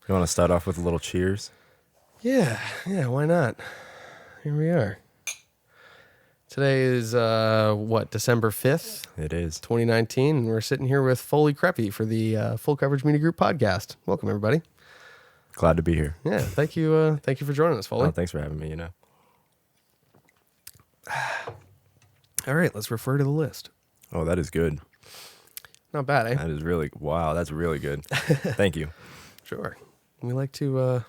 You want to start off with a little cheers? Yeah, why not? Here we are. Today is, December 5th, It is. 2019, and we're sitting here with Foli Creppy for the Full Coverage Media Group podcast. Welcome, everybody. Glad to be here. Yeah, thank you for joining us, Foli. Oh, thanks for having me, All right, let's refer to the list. Oh, that is good. Not bad, eh? That is really, wow, that's really good. Thank you. Sure. We like to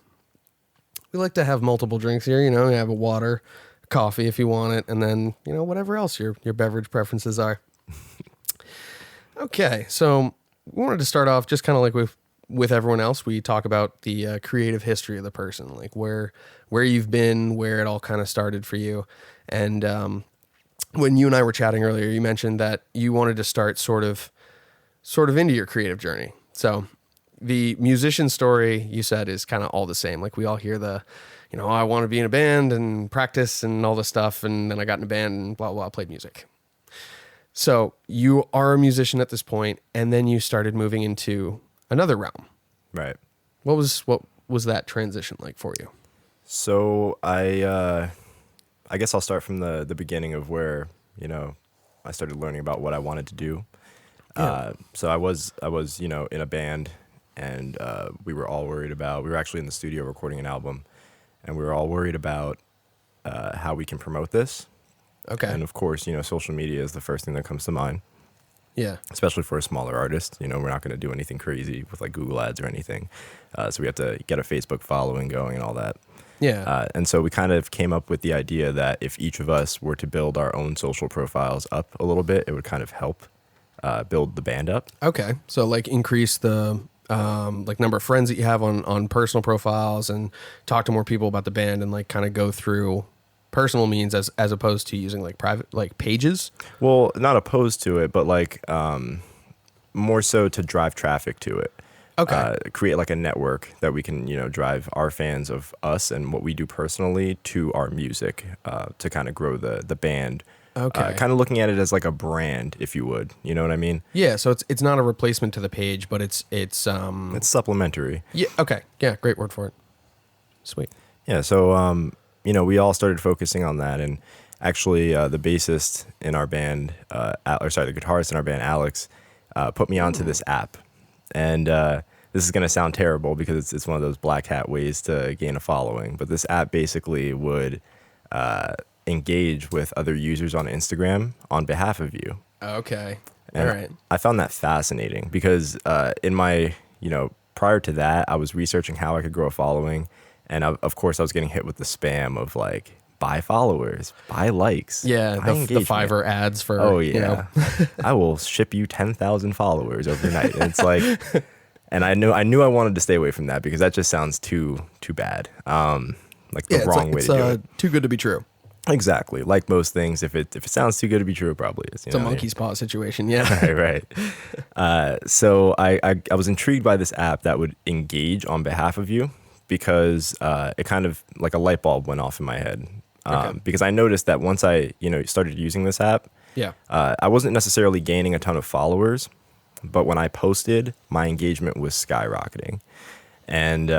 have multiple drinks here. You know, you have a water, coffee if you want it, and then, whatever else your beverage preferences are. Okay, so we wanted to start off just kind of like with everyone else. We talk about the creative history of the person, like where you've been, where it all kind of started for you. And when you and I were chatting earlier, you mentioned that you wanted to start sort of into your creative journey. So the musician story, you said, is kind of all the same. Like we all hear I want to be in a band and practice and all this stuff. And then I got in a band and blah, blah, played music. So you are a musician at this point, and then you started moving into another realm. Right. What was that transition like for you? So I guess I'll start from the beginning of where, I started learning about what I wanted to do. Yeah. So I was, in a band, and we were actually in the studio recording an album, and we were all worried about how we can promote this. Okay. And of course, social media is the first thing that comes to mind. Yeah. Especially for a smaller artist. We're not going to do anything crazy with like Google ads or anything. So we have to get a Facebook following going and all that. Yeah. And so we kind of came up with the idea that if each of us were to build our own social profiles up a little bit, it would kind of help build the band up. Okay. So like increase the number of friends that you have on personal profiles, and talk to more people about the band, and like kind of go through personal means as opposed to using like private like pages. Well, not opposed to it, but like more so to drive traffic to it. Okay. Create like a network that we can, drive our fans of us and what we do personally to our music to kind of grow the band. Okay. Kind of looking at it as like a brand, if you would. You know what I mean? Yeah. So it's not a replacement to the page, but it's supplementary. Yeah. Okay. Yeah. Great word for it. Sweet. Yeah. So we all started focusing on that, and actually the bassist in our band, the guitarist in our band, Alex, put me onto this app. And this is going to sound terrible because it's one of those black hat ways to gain a following. But this app basically would engage with other users on Instagram on behalf of you. Okay. And all right. I found that fascinating because in my, prior to that, I was researching how I could grow a following. And of course, I was getting hit with the spam of like, buy followers, buy likes. Yeah, the Fiverr ads for. Oh yeah, I will ship you 10,000 followers overnight. And it's like, and I knew I wanted to stay away from that because that just sounds too bad. Like the wrong way to do it. Too good to be true. Exactly. Like most things, if it sounds too good to be true, it probably is. It's a monkey's paw situation. Yeah. Right. So I was intrigued by this app that would engage on behalf of you because it kind of like a light bulb went off in my head. Because I noticed that once I, started using this app, I wasn't necessarily gaining a ton of followers, but when I posted, my engagement was skyrocketing. And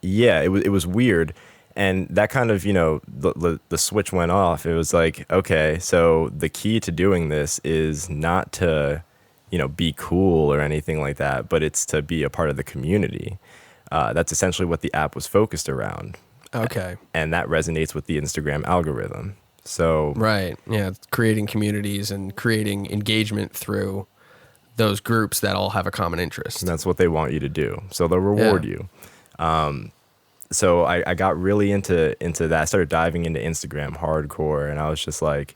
yeah, it was weird. And that kind of, the switch went off. It was like, okay, so the key to doing this is not to, be cool or anything like that, but it's to be a part of the community. That's essentially what the app was focused around. Okay. And that resonates with the Instagram algorithm. So right. Yeah. Creating communities and creating engagement through those groups that all have a common interest. That's what they want you to do. So they'll reward you. So I got really into that. I started diving into Instagram hardcore, and I was just like,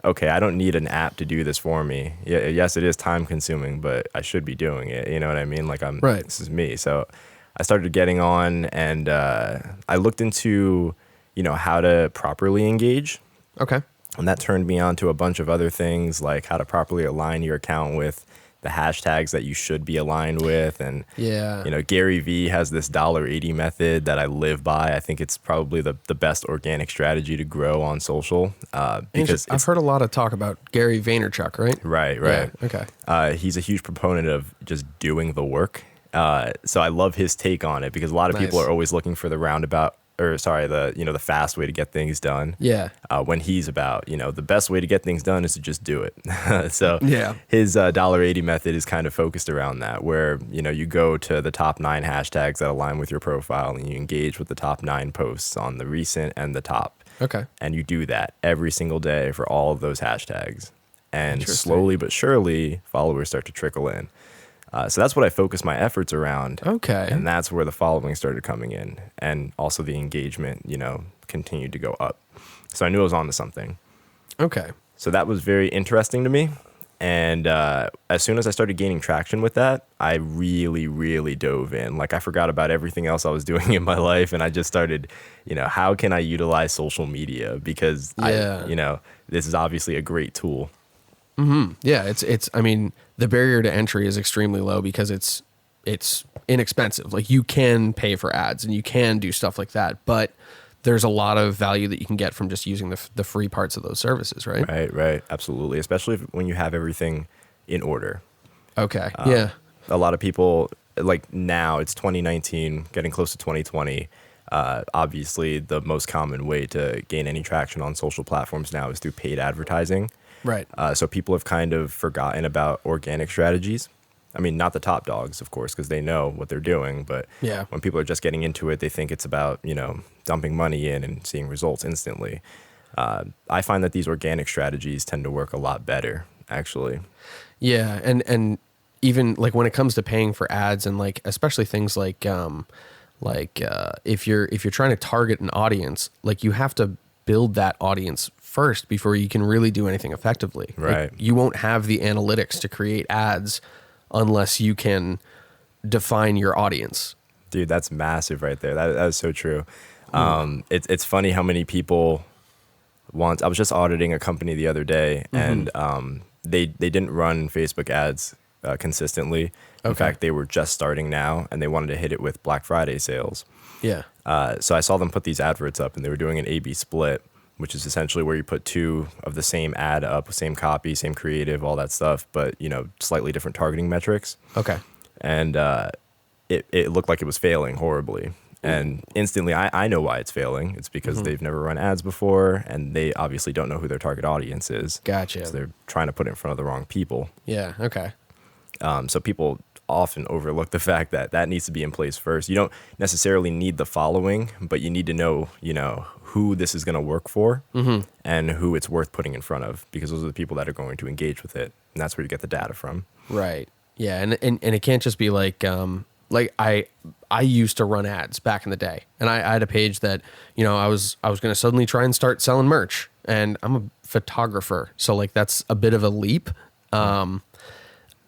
okay, I don't need an app to do this for me. Yeah, yes, it is time consuming, but I should be doing it. You know what I mean? Like this is me. So I started getting on, and I looked into, how to properly engage. Okay. And that turned me on to a bunch of other things, like how to properly align your account with the hashtags that you should be aligned with. And, Gary Vee has this $1.80 method that I live by. I think it's probably the best organic strategy to grow on social. Because I've heard a lot of talk about Gary Vaynerchuk, right? Right. Yeah, okay. He's a huge proponent of just doing the work So I love his take on it because a lot of people are always looking for the roundabout, or sorry, the fast way to get things done. Yeah. When he's about, the best way to get things done is to just do it. So yeah, his $1.80 method is kind of focused around that, where, you go to the top 9 hashtags that align with your profile and you engage with the top 9 posts on the recent and the top. Okay. And you do that every single day for all of those hashtags. And slowly but surely, followers start to trickle in. So that's what I focused my efforts around. Okay. And that's where the following started coming in. And also the engagement, continued to go up. So I knew I was onto something. Okay. So that was very interesting to me. And as soon as I started gaining traction with that, I really, really dove in. Like, I forgot about everything else I was doing in my life. And I just started, how can I utilize social media? Because, this is obviously a great tool. Mm-hmm. Yeah, I mean, the barrier to entry is extremely low because it's inexpensive. Like, you can pay for ads and you can do stuff like that, but there's a lot of value that you can get from just using the free parts of those services, right? Right. Absolutely. Especially when you have everything in order. Okay. Yeah. A lot of people, like, now it's 2019, getting close to 2020. Obviously, the most common way to gain any traction on social platforms now is through paid advertising. Right. So people have kind of forgotten about organic strategies. I mean, not the top dogs, of course, because they know what they're doing. But when people are just getting into it, they think it's about, dumping money in and seeing results instantly. I find that these organic strategies tend to work a lot better, actually. Yeah. And even like when it comes to paying for ads and like, especially things like if you're trying to target an audience, like, you have to build that audience first before you can really do anything effectively. Right. Like, you won't have the analytics to create ads unless you can define your audience. Dude, that's massive right there. That is so true. It's funny how many people I was just auditing a company the other day, and they didn't run Facebook ads consistently. In fact, they were just starting now, and they wanted to hit it with Black Friday sales. Yeah. So I saw them put these adverts up, and they were doing an A/B split, which is essentially where you put 2 of the same ad up, same copy, same creative, all that stuff, but, slightly different targeting metrics. Okay. And it looked like it was failing horribly. And instantly, I know why it's failing. It's because they've never run ads before, and they obviously don't know who their target audience is. Gotcha. So they're trying to put it in front of the wrong people. Yeah. Okay. So people often overlook the fact that needs to be in place first. You don't necessarily need the following, but you need to know, who this is going to work for and who it's worth putting in front of, because those are the people that are going to engage with it. And that's where you get the data from. Right. Yeah. And it can't just be like I used to run ads back in the day, and I had a page that, I was going to suddenly try and start selling merch, and I'm a photographer. So like, that's a bit of a leap.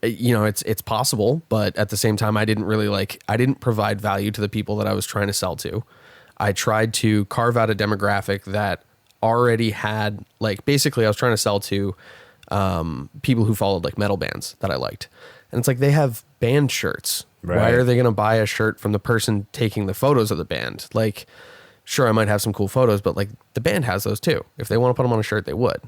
It's possible, but at the same time, I didn't provide value to the people that I was trying to sell to. I tried to carve out a demographic that already had, like, basically I was trying to sell to people who followed like metal bands that I liked. And it's like, they have band shirts. Right. Why are they going to buy a shirt from the person taking the photos of the band? Like, sure, I might have some cool photos, but like, the band has those too. If they want to put them on a shirt, they would.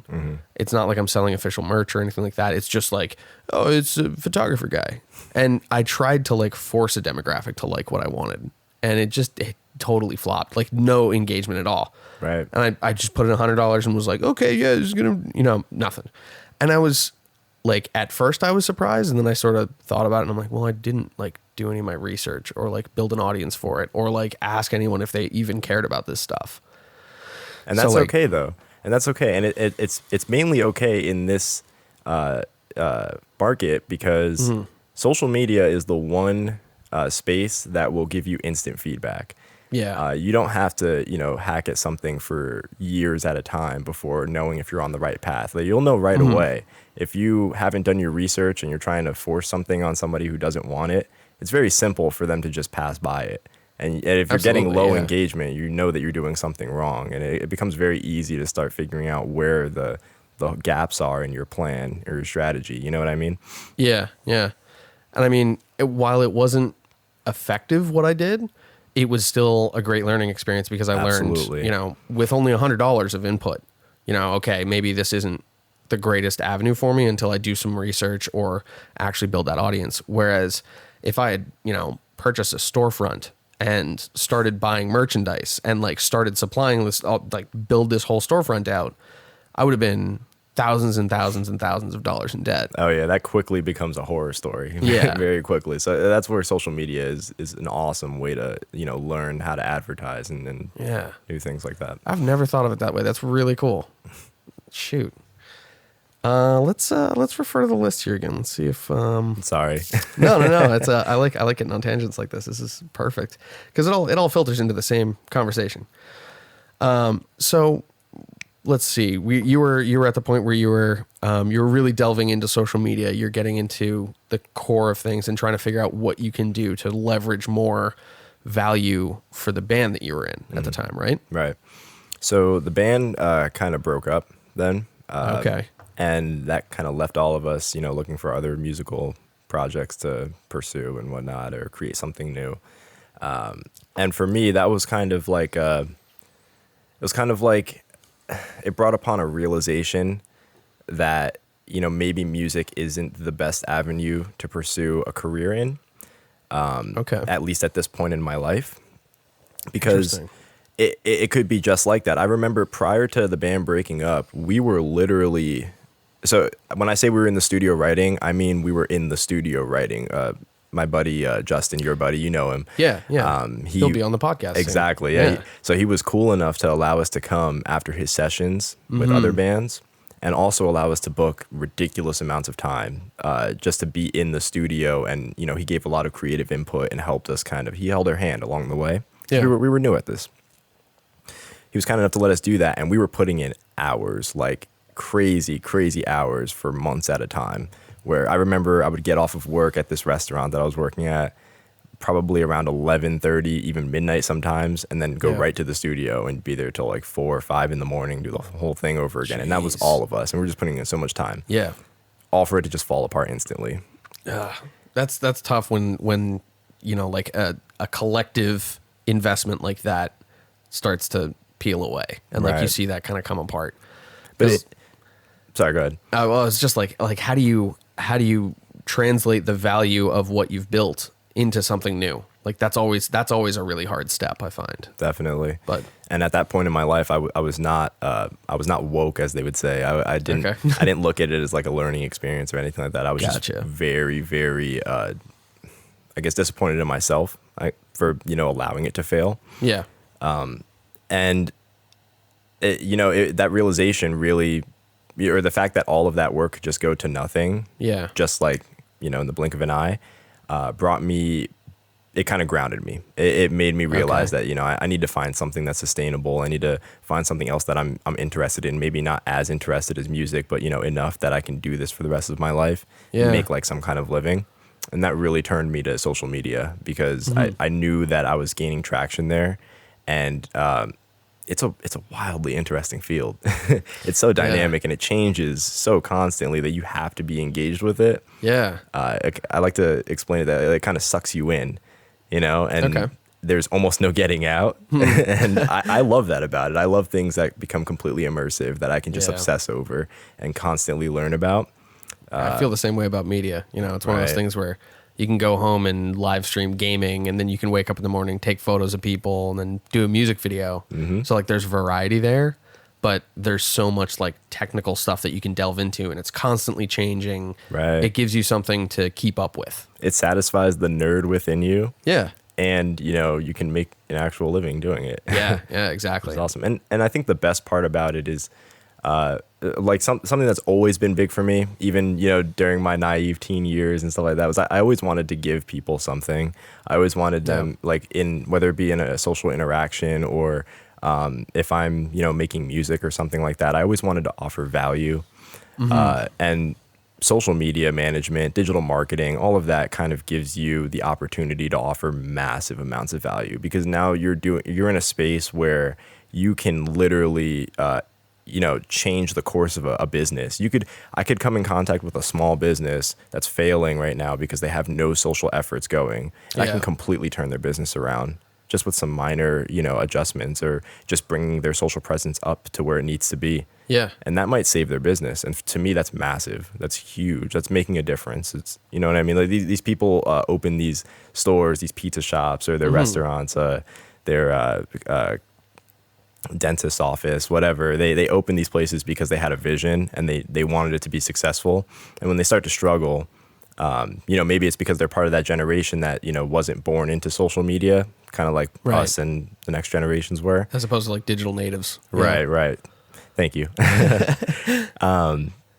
It's not like I'm selling official merch or anything like that. It's just like, oh, it's a photographer guy. And I tried to like force a demographic to like what I wanted, and it totally flopped. Like, no engagement at all. Right. And I just put in $100 and was like, okay, yeah, this is gonna, nothing. And I was like, at first I was surprised, and then I sort of thought about it, and I'm like, well, I didn't like do any of my research or like build an audience for it or like ask anyone if they even cared about this stuff. And that's okay though. And that's okay. And it's mainly okay in this market because social media is the one space that will give you instant feedback. Yeah. You don't have to, hack at something for years at a time before knowing if you're on the right path. Like, you'll know right away. If you haven't done your research and you're trying to force something on somebody who doesn't want it, it's very simple for them to just pass by it. And if you're getting low engagement, you know that you're doing something wrong. And it becomes very easy to start figuring out where the gaps are in your plan or your strategy. You know what I mean? Yeah, yeah. And I mean, while it wasn't effective what I did, it was still a great learning experience because I learned, with only $100 of input, okay, maybe this isn't the greatest avenue for me until I do some research or actually build that audience. Whereas if I had, purchased a storefront and started buying merchandise and like started supplying this, like build this whole storefront out, I would have been thousands and thousands and thousands of dollars in debt. Oh yeah, that quickly becomes a horror story. Yeah. Very quickly. So that's where social media is an awesome way to, learn how to advertise and do things like that. I've never thought of it that way. That's really cool. Shoot. Let's refer to the list here again. Let's see if Sorry. No. It's I like getting on tangents like this. This is perfect because it all filters into the same conversation. So let's see. You were at the point where you were really delving into social media. You're getting into the core of things and trying to figure out what you can do to leverage more value for the band that you were in at the time, right? Right. So the band kind of broke up then. Okay. And that kind of left all of us, looking for other musical projects to pursue and whatnot, or create something new. And for me, that was kind of like, it brought upon a realization that, maybe music isn't the best avenue to pursue a career in. At least at this point in my life, because it could be just like that. I remember prior to the band breaking up, we were literally, so when I say we were in the studio writing, I mean we were in the studio writing. My buddy Justin, your buddy, you know him. Yeah. He'll be on the podcast. Exactly. Soon. Yeah. So he was cool enough to allow us to come after his sessions with other bands, and also allow us to book ridiculous amounts of time just to be in the studio. And he gave a lot of creative input and helped us he held our hand along the way. Yeah. We were new at this. He was kind enough to let us do that, and we were putting in hours, like crazy hours for months at a time. Where I remember I would get off of work at this restaurant that I was working at probably around 11:30, even midnight sometimes, and then go right to the studio and be there till like 4 or 5 in the morning, do the whole thing over again. And that was all of us, and we were just putting in so much time. Yeah. All for it to just fall apart instantly. That's tough when like a collective investment like that starts to peel away, and like you see that kind of come apart. But sorry, go ahead. Well, it's just like how do you translate the value of what you've built into something new? Like that's always a really hard step, I find. Definitely. And at that point in my life, I was not woke, as they would say. I didn't I didn't look at it as like a learning experience or anything like that. I was just very, very I guess disappointed in myself for allowing it to fail. Yeah. And that realization really, or the fact that all of that work could just go to nothing. Yeah. Just like in the blink of an eye, it kind of grounded me. It made me realize that I need to find something that's sustainable. I need to find something else that I'm interested in. Maybe not as interested as music, but enough that I can do this for the rest of my life. And make like some kind of living. And that really turned me to social media, because I knew that I was gaining traction there, and it's a wildly interesting field. It's so dynamic and it changes so constantly that you have to be engaged with it. Yeah. I like to explain it that it kind of sucks you in, and there's almost no getting out. And I love that about it. I love things that become completely immersive, that I can just obsess over and constantly learn about. I feel the same way about media. It's one of those things where you can go home and live stream gaming, and then you can wake up in the morning, take photos of people, and then do a music video. So like there's variety there, but there's so much like technical stuff that you can delve into, and it's constantly changing. Right. It gives you something to keep up with. It satisfies the nerd within you. Yeah. And you can make an actual living doing it. Yeah, exactly. It's awesome. And I think the best part about it is like something that's always been big for me, even during my naive teen years and stuff like that, was I always wanted to give people something. I always wanted them, like, in whether it be in a social interaction or if I'm making music or something like that, I always wanted to offer value. And social media management, digital marketing, all of that kind of gives you the opportunity to offer massive amounts of value, because now you're in a space where you can literally change the course of a business. I could come in contact with a small business that's failing right now because they have no social efforts going, and I can completely turn their business around just with some minor, adjustments, or just bringing their social presence up to where it needs to be. Yeah. And that might save their business. And to me, that's massive. That's huge. That's making a difference. It's, you know what I mean? Like these people open these stores, these pizza shops, or their restaurants, their dentist's office, whatever. They open these places because they had a vision and they wanted it to be successful. And when they start to struggle, maybe it's because they're part of that generation that, wasn't born into social media, kind of like us and the next generations were. As opposed to like digital natives. Right. Thank you.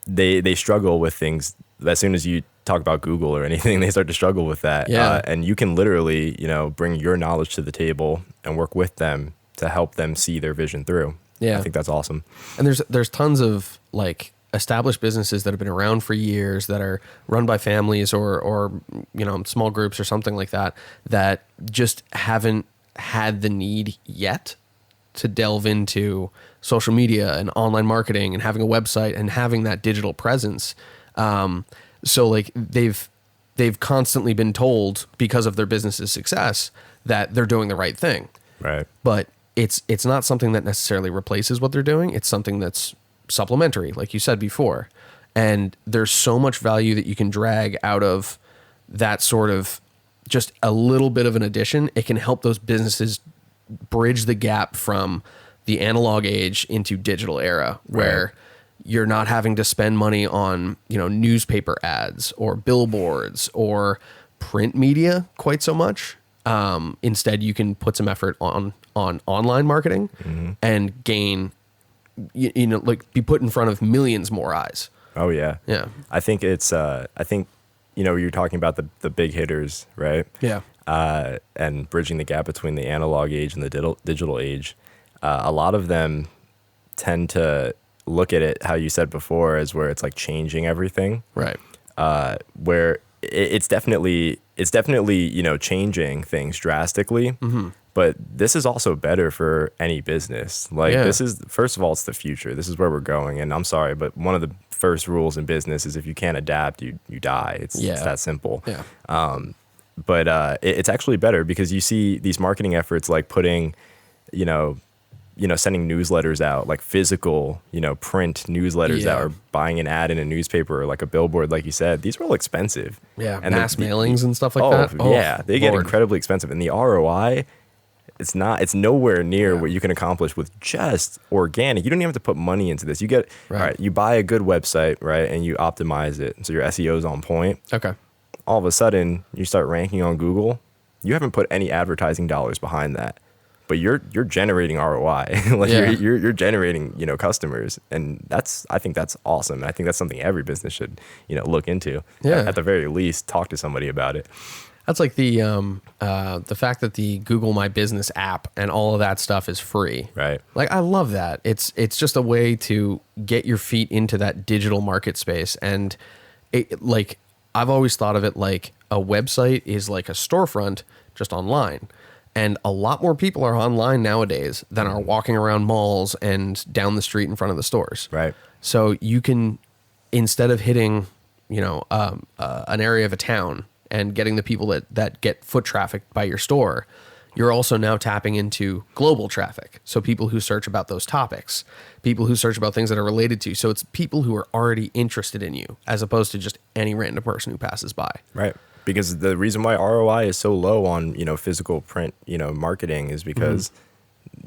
They struggle with things. As soon as you talk about Google or anything, they start to struggle with that. Yeah. And you can literally, bring your knowledge to the table and work with them to help them see their vision through. Yeah. I think that's awesome. And there's tons of like established businesses that have been around for years that are run by families or small groups or something like that just haven't had the need yet to delve into social media and online marketing and having a website and having that digital presence. So like they've constantly been told because of their business's success that they're doing the right thing. Right. But it's not something that necessarily replaces what they're doing. It's something that's supplementary, like you said before. And there's so much value that you can drag out of that sort of just a little bit of an addition. It can help those businesses bridge the gap from the analog age into digital era, where you're not having to spend money on, newspaper ads or billboards or print media quite so much. Instead, you can put some effort on online marketing and gain, be put in front of millions more eyes. Oh yeah. Yeah. I think you're talking about the big hitters, right? Yeah. And bridging the gap between the analog age and the digital age. A lot of them tend to look at it, how you said before, as where it's like changing everything. Right. Where it's definitely, changing things drastically. But this is also better for any business. This is, first of all, it's the future. This is where we're going. And I'm sorry, but one of the first rules in business is if you can't adapt, you die. It's that simple. Yeah. But it's actually better because you see these marketing efforts like putting, sending newsletters out, like physical, print newsletters out, or buying an ad in a newspaper or like a billboard, like you said. These are all expensive. Yeah, and mass mailings and stuff like that. Oh, yeah, they get incredibly expensive. And the ROI, it's nowhere near what you can accomplish with just organic. You don't even have to put money into this. You get, all right, you buy a good website, right, and you optimize it so your SEO is on point. Okay. All of a sudden, you start ranking on Google. You haven't put any advertising dollars behind that, but you're generating ROI. You're generating, customers, and I think that's awesome. And I think that's something every business should, look into. Yeah. At the very least, talk to somebody about it. That's like the fact that the Google My Business app and all of that stuff is free. Right. Like, I love that. It's just a way to get your feet into that digital market space. And I've always thought of it like a website is like a storefront just online. And a lot more people are online nowadays than are walking around malls and down the street in front of the stores. Right. So you can, instead of hitting, an area of a town and getting the people that get foot traffic by your store, you're also now tapping into global traffic. So people who search about those topics, people who search about things that are related to you. So it's people who are already interested in you as opposed to just any random person who passes by. Right. Because the reason why ROI is so low on, physical print, marketing is because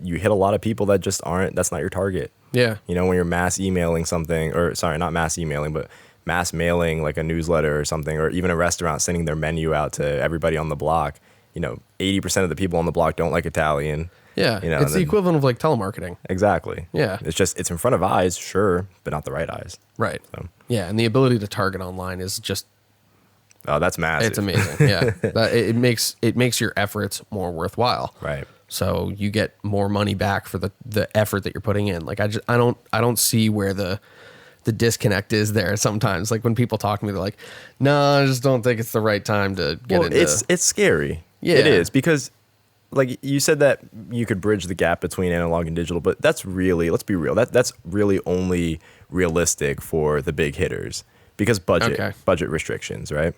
you hit a lot of people that just that's not your target. Yeah. When you're mass emailing something, or sorry, not mass emailing, but mass mailing like a newsletter or something, or even a restaurant sending their menu out to everybody on the block, 80% of the people on the block don't like Italian. Yeah. It's the equivalent of like telemarketing. Exactly. Yeah. It's in front of eyes, sure, but not the right eyes. Right. So. Yeah. And the ability to target online is just, oh, that's massive. it's amazing. Yeah. it makes your efforts more worthwhile. Right. So you get more money back for the effort that you're putting in. Like I don't see where the disconnect is there sometimes. Like when people talk to me, they're like, no, I just don't think it's the right time to get into. It's scary. Yeah. It is, because like you said that you could bridge the gap between analog and digital, but that's really, let's be real, that's really only realistic for the big hitters because budget restrictions, right?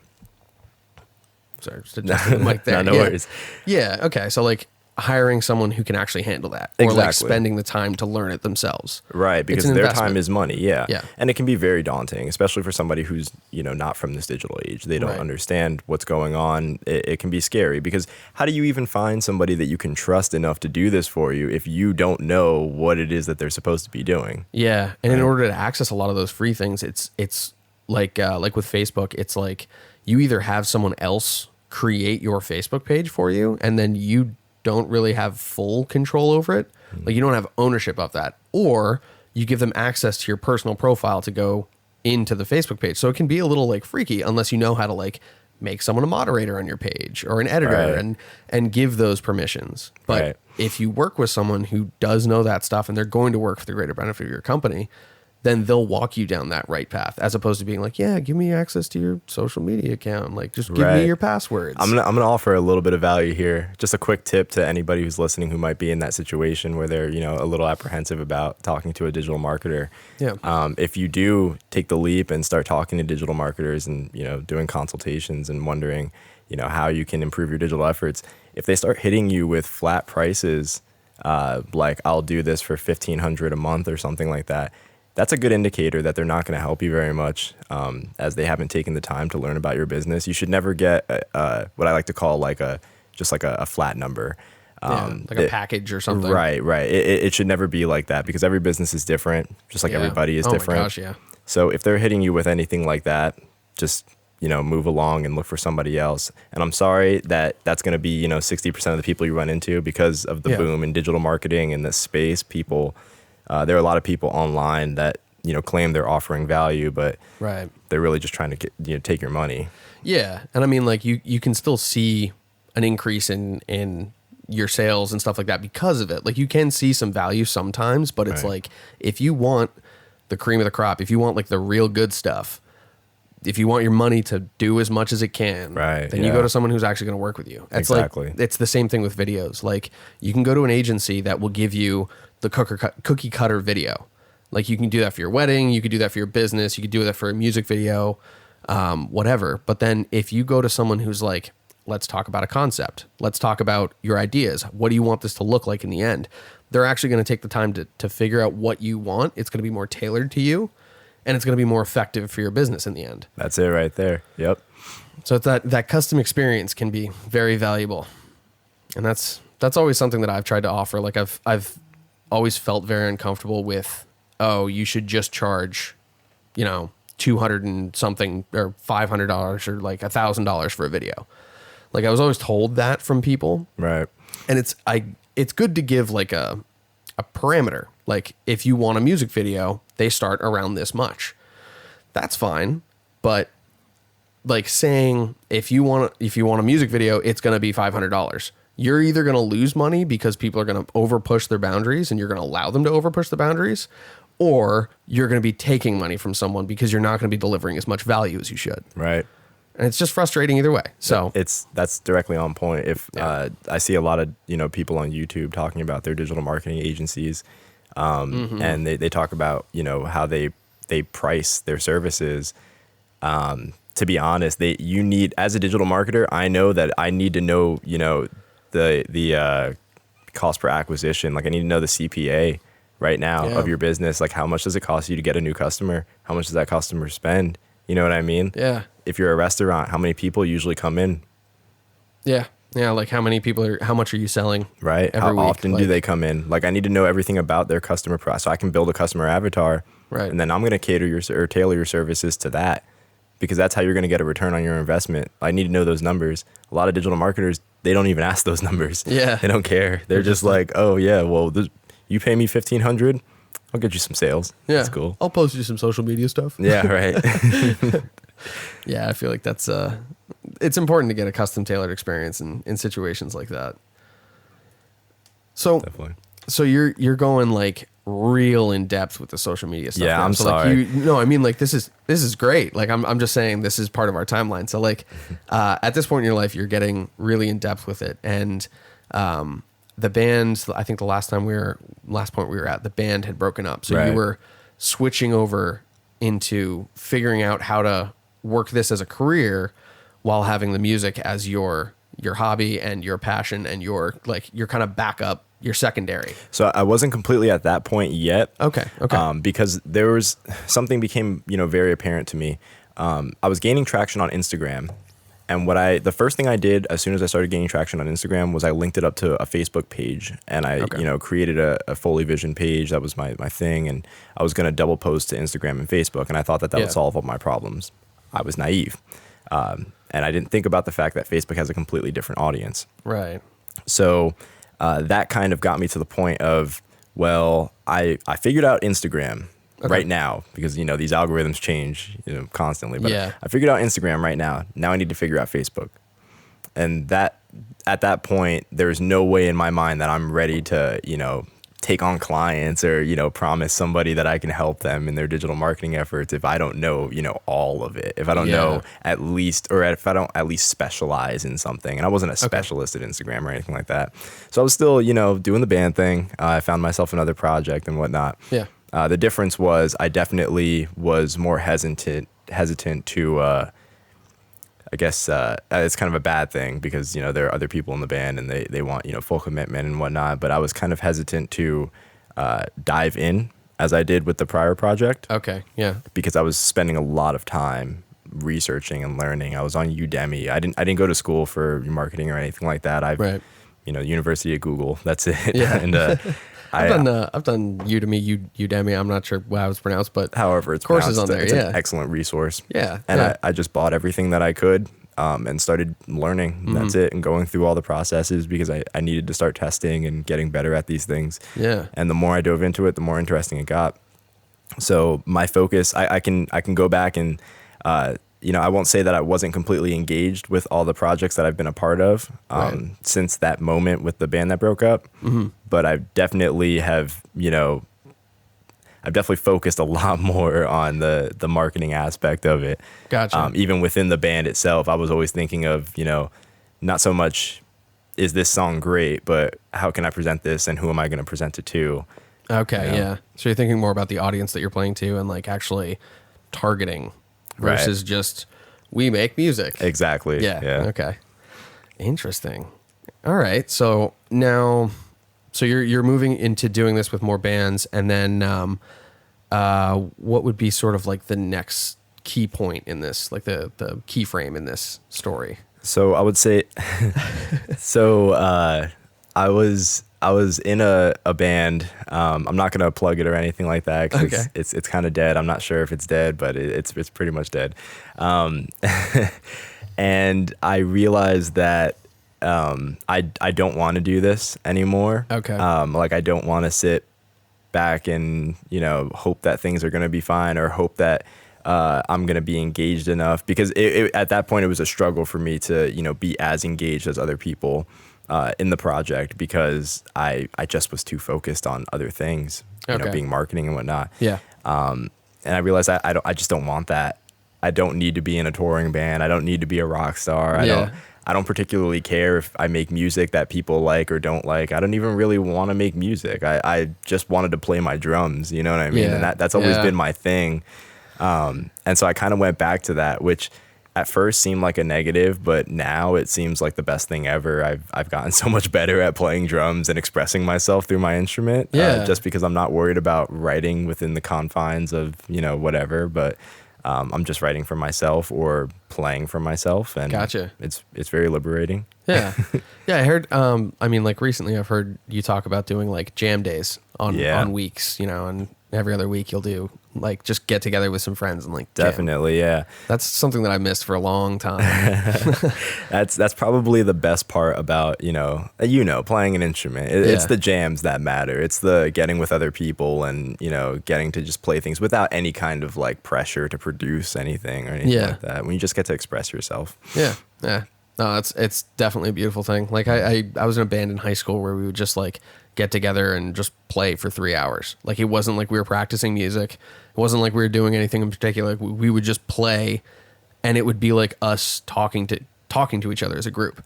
Sorry, just adjusting the mic there. No worries. Yeah. Okay. So like hiring someone who can actually handle that, or like Exactly. spending the time to learn it themselves. Right, because an their investment. time is money, yeah. Yeah. And it can be very daunting, especially for somebody who's, not from this digital age. They don't Right. understand what's going on. It can be scary because how do you even find somebody that you can trust enough to do this for you if you don't know what it is that they're supposed to be doing? Yeah, and in order to access a lot of those free things, it's like with Facebook, it's like you either have someone else create your Facebook page for you, and then you don't really have full control over it. Like you don't have ownership of that, or you give them access to your personal profile to go into the Facebook page. So it can be a little like freaky unless you know how to like make someone a moderator on your page or an editor Right. and give those permissions. But Right. if you work with someone who does know that stuff and they're going to work for the greater benefit of your company, then they'll walk you down that right path, as opposed to being like, yeah, give me access to your social media account. Like, just give me Right. your passwords. I'm gonna offer a little bit of value here. Just a quick tip to anybody who's listening who might be in that situation where they're a little apprehensive about talking to a digital marketer. Yeah. If you do take the leap and start talking to digital marketers and doing consultations and wondering how you can improve your digital efforts, if they start hitting you with flat prices, like I'll do this for $1,500 a month or something like that, that's a good indicator that they're not going to help you very much, as they haven't taken the time to learn about your business. You should never get what I like to call like a flat number. Like a package or something. Right. It should never be like that because every business is different, just like Yeah. everybody is Oh my different. gosh, yeah. So if they're hitting you with anything like that, just move along and look for somebody else. And I'm sorry that that's going to be 60% of the people you run into because of the Yeah. boom in digital marketing in this space. People, there are a lot of people online that claim they're offering value, but Right. they're really just trying to take your money. Yeah. And I mean, like you can still see an increase in your sales and stuff like that because of it. Like you can see some value sometimes, but it's Right. like, if you want the cream of the crop, if you want like the real good stuff, if you want your money to do as much as it can, Right, then you yeah. go to someone who's actually going to work with you. It's Exactly. like, it's the same thing with videos. Like you can go to an agency that will give you the cookie cutter video. Like you can do that for your wedding, you could do that for your business, you could do that for a music video, whatever. But then if you go to someone who's like, let's talk about a concept, let's talk about your ideas, what do you want this to look like in the end? They're actually going to take the time to figure out what you want. It's going to be more tailored to you, and it's going to be more effective for your business in the end. That's it right there. Yep. So it's that custom experience can be very valuable. And that's always something that I've tried to offer. Like I've always felt very uncomfortable with, oh, you should just charge, $200 and something or $500 or like $1,000 for a video. Like I was always told that from people. Right. And it's good to give like a parameter. Like if you want a music video, they start around this much. That's fine. But like saying if you want a music video, it's going to be $500. You're either going to lose money because people are going to over push their boundaries and you're going to allow them to over push the boundaries, or you're going to be taking money from someone because you're not going to be delivering as much value as you should. Right. And it's just frustrating either way. So That's directly on point. If I see a lot of people on YouTube talking about their digital marketing agencies, and they talk about how they price their services. To be honest, you need, as a digital marketer, I know that I need to know the cost per acquisition. Like I need to know the CPA right now Yeah. of your business. Like how much does it cost you to get a new customer? How much does that customer spend? You know what I mean? yeah. If you're a restaurant, how many people usually come in? Yeah. Yeah. Like how much are you selling? Right? Every How week? often do they come in? Like I need to know everything about their customer process so I can build a customer avatar. Right. And then I'm going to tailor your services to that, because that's how you're going to get a return on your investment. I need to know those numbers. A lot of digital marketers, they don't even ask those numbers. Yeah. They don't care. They're just like, oh yeah, well, you pay me $1,500, I'll get you some sales. Yeah. That's cool. I'll post you some social media stuff. Yeah, right. Yeah, I feel like that's it's important to get a custom tailored experience in situations like that. So Definitely. so you're going like real in depth with the social media stuff. Yeah, now. I'm so sorry. Like I mean like this is great. Like I'm just saying this is part of our timeline. So like at this point in your life you're getting really in depth with it, and the band, I think the last point we were at, the band had broken up. So Right. you were switching over into figuring out how to work this as a career while having the music as your your hobby and your passion and your kind of backup, your secondary. So I wasn't completely at that point yet. Okay. Because there was something became, very apparent to me. I was gaining traction on Instagram. And the first thing I did as soon as I started gaining traction on Instagram was I linked it up to a Facebook page, and I, created a Foli Vision page. That was my thing. And I was going to double post to Instagram and Facebook. And I thought that would solve all my problems. I was naive. And I didn't think about the fact that Facebook has a completely different audience. Right. So that kind of got me to the point of, well, I figured out Instagram. Okay. Right now, because these algorithms change constantly, but I figured out Instagram right now. Now I need to figure out Facebook, and that at that point there's no way in my mind that I'm ready to take on clients or promise somebody that I can help them in their digital marketing efforts if I don't know all of it, if I don't know at least, or if I don't at least specialize in something. And I wasn't a specialist at Instagram or anything like that, so I was still doing the band thing. I found myself another project and whatnot. The difference was I definitely was more hesitant to, I guess it's kind of a bad thing because, there are other people in the band and they want, full commitment and whatnot. But I was kind of hesitant to dive in as I did with the prior project. Okay, yeah. Because I was spending a lot of time researching and learning. I was on Udemy. I didn't go to school for marketing or anything like that. University of Google. That's it. Yeah. And I've done Udemy. I'm not sure how it's pronounced, but however it's courses on there. It's an excellent resource. Yeah, and I just bought everything that I could and started learning. Mm-hmm. That's it, and going through all the processes because I needed to start testing and getting better at these things. Yeah, and the more I dove into it, the more interesting it got. So my focus, I can go back and I won't say that I wasn't completely engaged with all the projects that I've been a part of since that moment with the band that broke up. Mm-hmm. But I definitely have, I've definitely focused a lot more on the marketing aspect of it. Gotcha. Even within the band itself, I was always thinking of, not so much is this song great, but how can I present this and who am I going to present it to? Okay, yeah. So you're thinking more about the audience that you're playing to and actually targeting versus just we make music. Exactly. Yeah. Okay. Interesting. All right. So now, you're moving into doing this with more bands, and then what would be sort of the next key point in this, the key frame in this story? So I would say, I was in a band. I'm not gonna plug it or anything like that because it's kind of dead. I'm not sure if it's dead, but it's pretty much dead. And I realized that I don't want to do this anymore. Okay. I don't want to sit back and hope that things are gonna be fine or hope that I'm gonna be engaged enough because at that point it was a struggle for me to be as engaged as other people. In the project because I just was too focused on other things, being marketing and whatnot. Yeah. And I realized I just don't want that. I don't need to be in a touring band. I don't need to be a rock star. I don't particularly care if I make music that people like or don't like. I don't even really want to make music. I just wanted to play my drums. You know what I mean? Yeah. And that's always been my thing. And so I kind of went back to that, which at first seemed like a negative, but now it seems like the best thing ever. I've gotten so much better at playing drums and expressing myself through my instrument. Just because I'm not worried about writing within the confines of, whatever, but I'm just writing for myself or playing for myself. And gotcha. It's very liberating. Yeah. Yeah. I heard, recently I've heard you talk about doing jam days on weeks, and every other week you'll do just get together with some friends and jam. Definitely. Yeah. That's something that I missed for a long time. That's probably the best part about, playing an instrument. It's the jams that matter. It's the getting with other people and, getting to just play things without any kind of pressure to produce anything or anything like that. When you just get to express yourself. Yeah. Yeah. No, it's definitely a beautiful thing. I was in a band in high school where we would just get together and just play for 3 hours. It wasn't like we were practicing music. It wasn't like we were doing anything in particular. We would just play, and it would be us talking to each other as a group.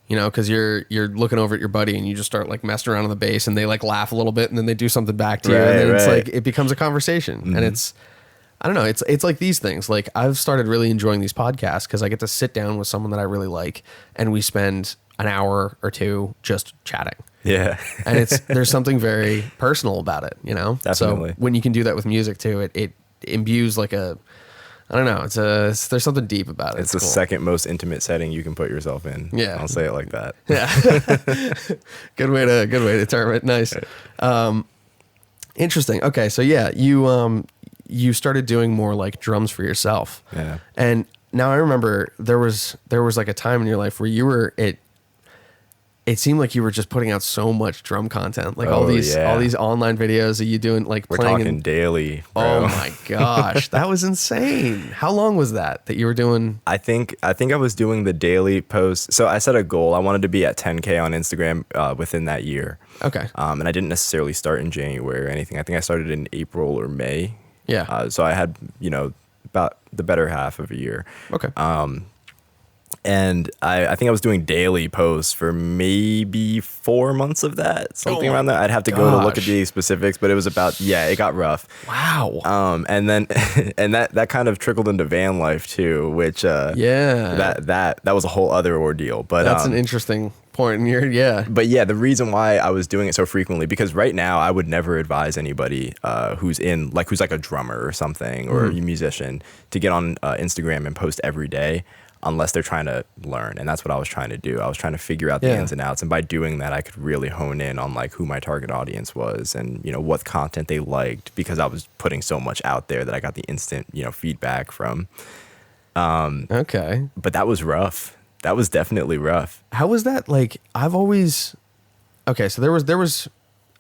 Because you're looking over at your buddy and you just start messing around on the bass, and they laugh a little bit, and then they do something back to you, and then it's it becomes a conversation, and I don't know. It's like these things. Like I've started really enjoying these podcasts because I get to sit down with someone that I really like, and we spend an hour or two just chatting. Yeah. And there's something very personal about it, you know? Definitely. So when you can do that with music too, it imbues like I don't know. There's something deep about it. It's the cool. second most intimate setting you can put yourself in. Yeah. I'll say it like that. Yeah. Good way to term it. Nice. Interesting. Okay. So yeah, you started doing more like drums for yourself. Yeah. And now I remember there was like a time in your life where you were it seemed like you were just putting out so much drum content, like all these online videos of you doing like we're playing talking daily, bro. Oh my gosh, that was insane. How long was that you were doing? I think I was doing the daily posts. So I set a goal. I wanted to be at 10K on Instagram within that year. Okay. And I didn't necessarily start in January or anything. I think I started in April or May. Yeah. So I had, about the better half of a year. Okay. And I think I was doing daily posts for maybe 4 months of that, something around that. I'd have to go to look at the specifics, but it was it got rough. Wow. And then, and that kind of trickled into van life too, which, that was a whole other ordeal, but that's an interesting point in your, But yeah, the reason why I was doing it so frequently, because right now I would never advise anybody, who's like a drummer or something, or a musician, to get on Instagram and post every day, unless they're trying to learn. And that's what I was trying to do. I was trying to figure out the ins and outs. And by doing that, I could really hone in on like who my target audience was and, what content they liked, because I was putting so much out there that I got the instant, feedback from. Okay. But that was rough. That was definitely rough. How was that? Like, okay, so there was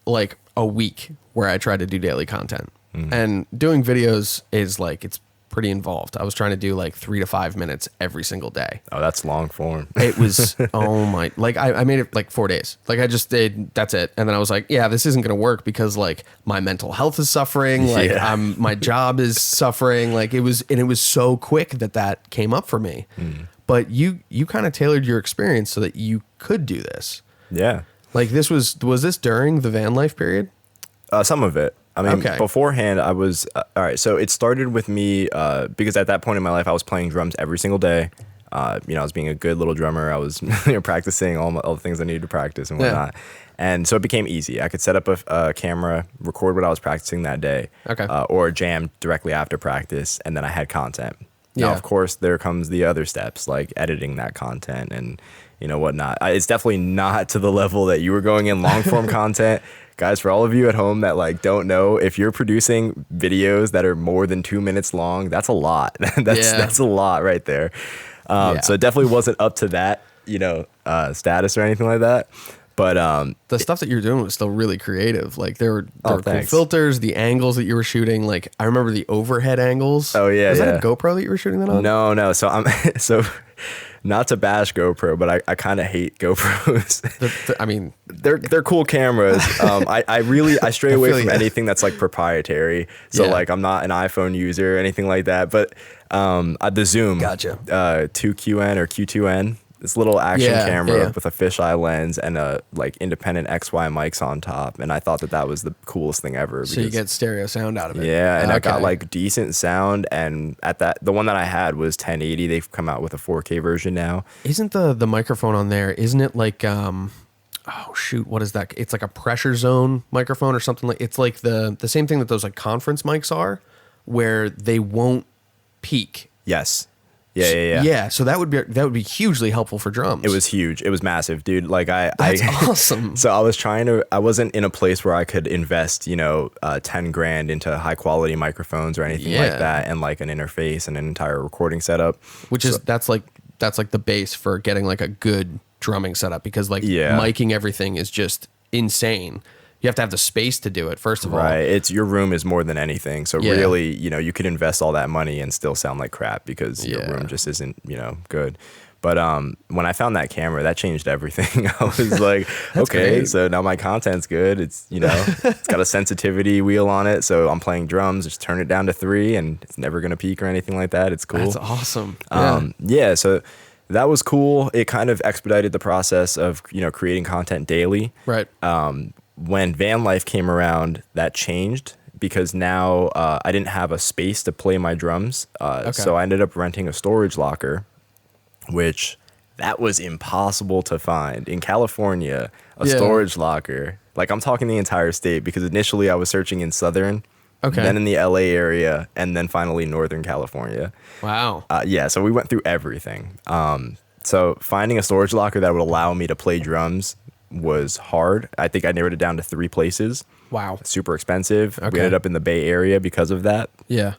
like a week where I tried to do daily content, and doing videos is like, it's pretty involved. I was trying to do like 3 to 5 minutes every single day. Oh, that's long form. It was, I made it like 4 days. Like I just did, that's it. And then I was like, yeah, this isn't going to work because like my mental health is suffering. Like my job is suffering. Like it was so quick that came up for me. But you kind of tailored your experience so that you could do this. Yeah. Like was this during the van life period? Some of it. I mean, beforehand, I was, all right, so it started with me, because at that point in my life, I was playing drums every single day. I was being a good little drummer. I was practicing all the things I needed to practice and whatnot. And so it became easy. I could set up a camera, record what I was practicing that day, or jam directly after practice, and then I had content. Now, of course, there comes the other steps, like editing that content and, whatnot. It's definitely not to the level that you were going in long form content. Guys, for all of you at home that like don't know, if you're producing videos that are more than 2 minutes long, that's a lot. That's a lot right there. So it definitely wasn't up to that, status or anything like that. But the stuff that you're doing was still really creative. Like there were cool thanks. filters, the angles that you were shooting. Like I remember the overhead angles. Oh yeah, was that a GoPro that you were shooting that on? No. So not to bash GoPro, but I kind of hate GoPros. I mean, they're cool cameras. I stray away from anything that's like proprietary. So like I'm not an iPhone user or anything like that. But the Zoom, 2QN or Q2N. This little action camera with a fisheye lens and a like independent XY mics on top, and I thought that was the coolest thing ever. So you get stereo sound out of it. Yeah, and I got like decent sound, and the one that I had was 1080. They've come out with a 4K version now. Isn't the microphone on there? Isn't it like oh shoot, what is that? It's like a pressure zone microphone or something like. It's like the same thing that those like conference mics are, where they won't peak. Yes. Yeah. So that would be hugely helpful for drums. It was huge. It was massive, dude. Like that's awesome. So I wasn't in a place where I could invest, $10,000 into high quality microphones or anything like that, and like an interface and an entire recording setup. That's like the base for getting like a good drumming setup, because like miking everything is just insane. You have to have the space to do it, first of all. Right. It's your room is more than anything. So really, you could invest all that money and still sound like crap because your room just isn't, good. But when I found that camera, that changed everything. I was like, okay, great. So now my content's good. It's, it's got a sensitivity wheel on it. So I'm playing drums, just turn it down to 3 and it's never going to peak or anything like that. It's cool. That's awesome. So that was cool. It kind of expedited the process of, creating content daily. Right. When van life came around, that changed because now I didn't have a space to play my drums. So I ended up renting a storage locker, which that was impossible to find in California. Storage locker, like I'm talking the entire state, because initially I was searching in Southern, then in the LA area, and then finally Northern California. Wow. So we went through everything. So finding a storage locker that would allow me to play drums was hard. I think I narrowed it down to 3 places. Wow. Super expensive. We ended up in the Bay Area because of that. Yeah.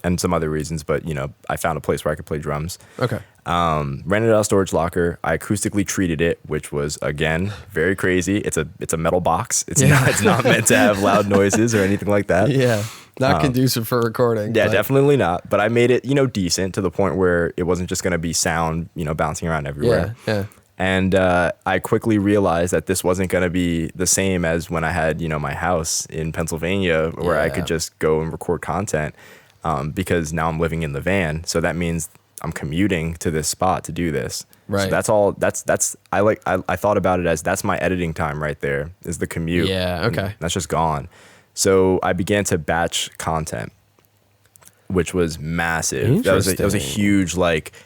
And some other reasons, but I found a place where I could play drums. Okay. Rented out a storage locker. I acoustically treated it, which was again very crazy. It's a metal box. It's not meant to have loud noises or anything like that. Yeah. Not conducive for recording. Yeah, definitely not. But I made it, decent to the point where it wasn't just going to be sound, bouncing around everywhere. Yeah. And I quickly realized that this wasn't going to be the same as when I had, my house in Pennsylvania where I could just go and record content, because now I'm living in the van. So that means I'm commuting to this spot to do this. Right. So I thought about it as that's my editing time right there, is the commute. Yeah. Okay. And that's just gone. So I began to batch content, which was massive. That was a huge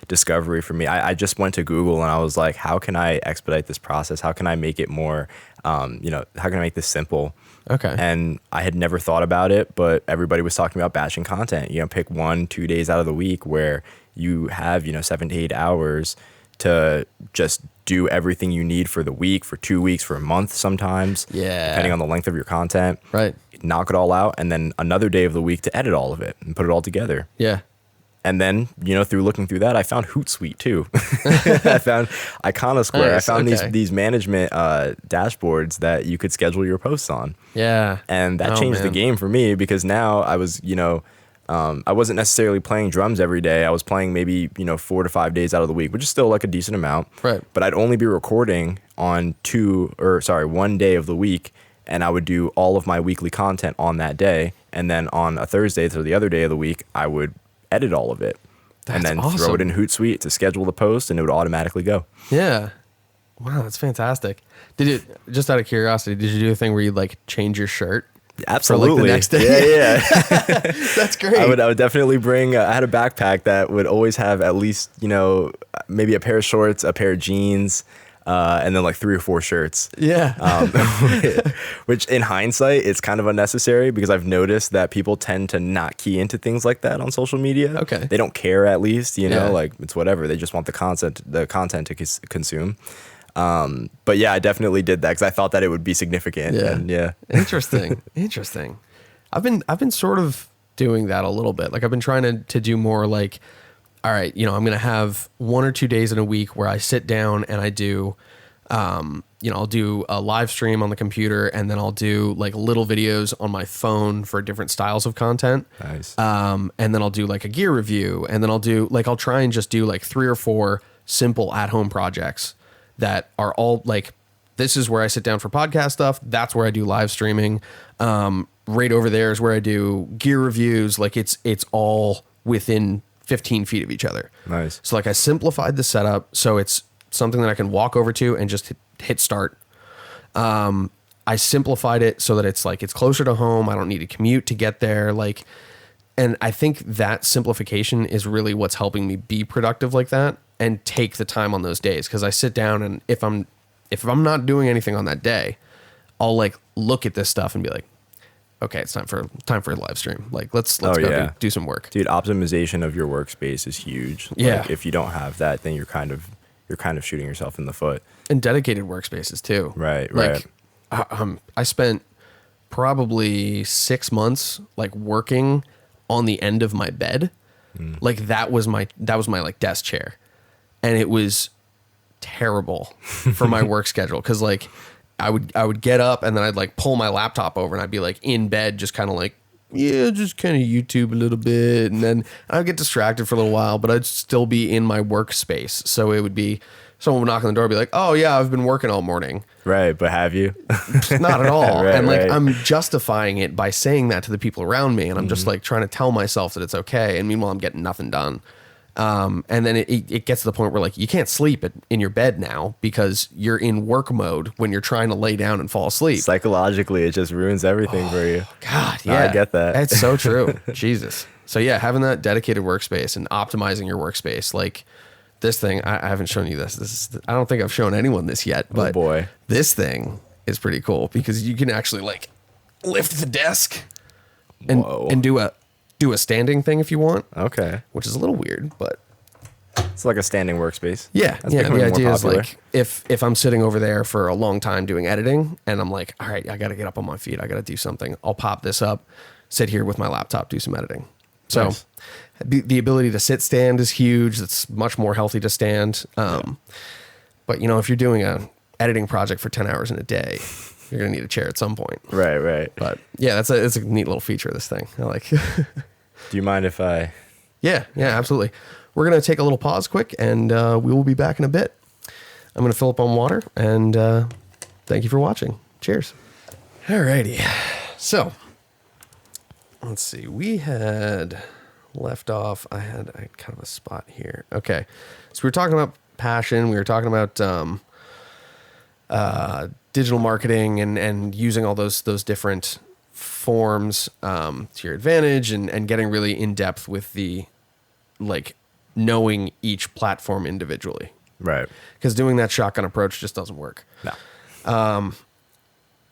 discovery for me. I just went to Google and I was like, how can I expedite this process? How can I make it more, how can I make this simple? Okay. And I had never thought about it, but everybody was talking about batching content. Pick 1-2 days out of the week where you have, 7 to 8 hours to just do everything you need for the week, for 2 weeks, for a month sometimes. Yeah. Depending on the length of your content. Right. Knock it all out, and then another day of the week to edit all of it and put it all together. Yeah. And then, through looking through that, I found Hootsuite too. I found Iconosquare. Nice, I found these management dashboards that you could schedule your posts on. Yeah. And that changed the game for me, because now I was, I wasn't necessarily playing drums every day. I was playing maybe, 4 to 5 days out of the week, which is still a decent amount. Right. But I'd only be recording on 1 day of the week. And I would do all of my weekly content on that day. And then on a Thursday, so the other day of the week, I would edit all of it. That's and then awesome. throw it in Hootsuite to schedule the post, and it would automatically go. Yeah. Wow, that's fantastic. Just out of curiosity, did you do a thing where you change your shirt? Absolutely. For the next day? Yeah. That's great. I would definitely bring, I had a backpack that would always have at least, maybe a pair of shorts, a pair of jeans, and then 3 or 4 shirts. Yeah. Which in hindsight, it's kind of unnecessary, because I've noticed that people tend to not key into things like that on social media. Okay. They don't care, at least, it's whatever. They just want the content to consume. But yeah, I definitely did that because I thought that it would be significant. Yeah. And yeah. Interesting. I've been sort of doing that a little bit. I've been trying to do more all right, I'm going to have 1 or 2 days in a week where I sit down and I do, I'll do a live stream on the computer, and then I'll do little videos on my phone for different styles of content. Nice. And then I'll do a gear review, and then I'll do I'll try and just do 3 or 4 simple at-home projects that are all this is where I sit down for podcast stuff. That's where I do live streaming. Right over there is where I do gear reviews. It's all within 15 feet of each other. Nice. So I simplified the setup so it's something that I can walk over to and just hit start. I simplified it so that it's closer to home. I don't need to commute to get there. And I think that simplification is really what's helping me be productive like that and take the time on those days. Cause I sit down, and if I'm not doing anything on that day, I'll look at this stuff and be like, okay, it's time for a live stream. Let's go do some work. Dude, optimization of your workspace is huge. Yeah. If you don't have that, then you're kind of shooting yourself in the foot. And dedicated workspaces too. Right. I spent probably 6 months working on the end of my bed. That was my desk chair. And it was terrible for my work schedule. Cause I would get up, and then I'd pull my laptop over, and I'd be in bed, just kind of just kind of YouTube a little bit. And then I'd get distracted for a little while, but I'd still be in my workspace. So it would be, someone would knock on the door and be like, oh yeah, I've been working all morning. Right. But have you? Not at all. Right, and right. I'm justifying it by saying that to the people around me. And I'm just trying to tell myself that it's okay. And meanwhile, I'm getting nothing done. And then it gets to the point where like you can't sleep in your bed now because you're in work mode when you're trying to lay down and fall asleep. Psychologically, it just ruins everything for you. God, No, yeah. I get that. It's so true. Jesus. So yeah, having that dedicated workspace and optimizing your workspace, like this thing, I haven't shown you this. I don't think I've shown anyone this yet, but boy. This thing is pretty cool because you can actually like lift the desk and do a standing thing if you want. Okay. Which is a little weird, but it's like a standing workspace. Yeah. That's Yeah. becoming The more idea is popular. like if I'm sitting over there for a long time doing editing and I'm like, all right, I got to get up on my feet. I got to do something. I'll pop this up, sit here with my laptop, do some editing. So Nice. the ability to sit stand is huge. It's much more healthy to stand. But you know, if you're doing a editing project for 10 hours in a day, you're going to need a chair at some point. Right. But yeah, it's a neat little feature of this thing. I like. Do you mind if I... Yeah, absolutely. We're going to take a little pause quick and we will be back in a bit. I'm going to fill up on water and thank you for watching. Cheers. Alrighty. So let's see. We had left off. I had kind of a spot here. Okay. So we were talking about passion. We were talking about digital marketing and using all those different forms to your advantage and getting really in depth with the like knowing each platform individually. Right. Because doing that shotgun approach just doesn't work. No.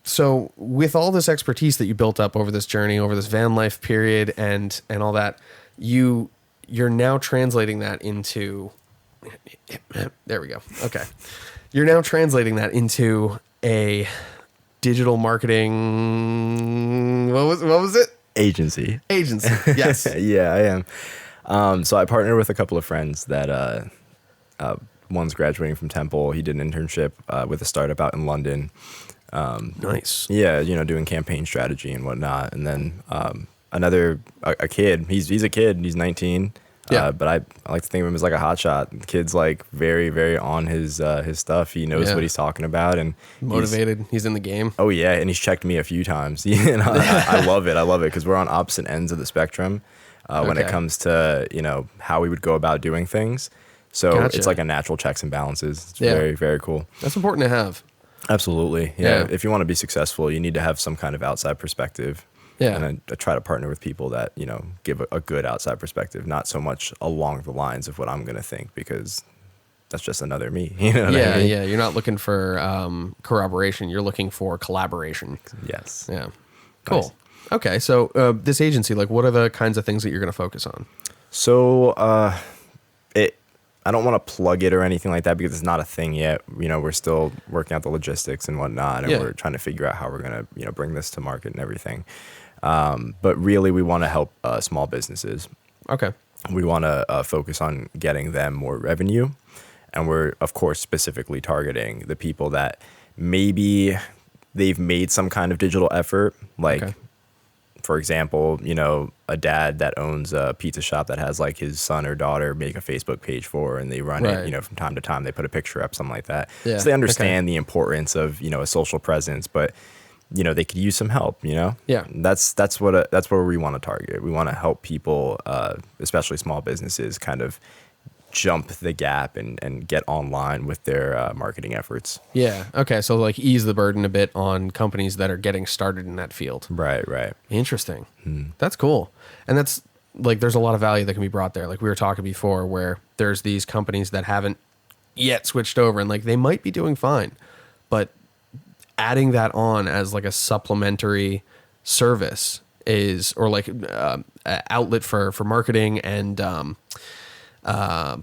So with all this expertise that you built up over this journey, over this van life period and all that, you're now translating that into, there we go. Okay. You're now translating that into a digital marketing, what was it? Agency. Yes. Yeah, I am. So I partnered with a couple of friends that one's graduating from Temple. He did an internship with a startup out in London. Nice. Yeah, doing campaign strategy and whatnot. And then another kid. He's a kid. He's 19. Yeah. But I like to think of him as like a hotshot. The kid's like very, very on his stuff. He knows what he's talking about and Motivated. He's in the game. Oh yeah, and he's checked me a few times. I love it. I love it because we're on opposite ends of the spectrum when it comes to how we would go about doing things. So Gotcha. it's like a natural checks and balances. It's Yeah. very, very cool. That's important to have. Absolutely. Yeah. Yeah. If you want to be successful, you need to have some kind of outside perspective. Yeah. And I try to partner with people that, give a good outside perspective, not so much along the lines of what I'm going to think, because that's just another me. You know what I mean? Yeah. You're not looking for corroboration. You're looking for collaboration. Yes. Yeah. Cool. Nice. Okay. So this agency, like what are the kinds of things that you're going to focus on? So I don't want to plug it or anything like that because it's not a thing yet. We're still working out the logistics and whatnot, and we're trying to figure out how we're going to, bring this to market and everything. But really, we want to help small businesses. Okay. We want to focus on getting them more revenue. And we're, of course, specifically targeting the people that maybe they've made some kind of digital effort. Like, for example, a dad that owns a pizza shop that has like his son or daughter make a Facebook page for, and they run it, from time to time. They put a picture up, something like that. Yeah. So they understand the importance of, a social presence, but they could use some help, Yeah. That's where we want to target. We want to help people, especially small businesses, kind of jump the gap and get online with their marketing efforts. Yeah. Okay. So like ease the burden a bit on companies that are getting started in that field. Right. Interesting. That's cool. And that's like, there's a lot of value that can be brought there. Like we were talking before where there's these companies that haven't yet switched over and like they might be doing fine, but adding that on as like a supplementary service or like outlet for marketing and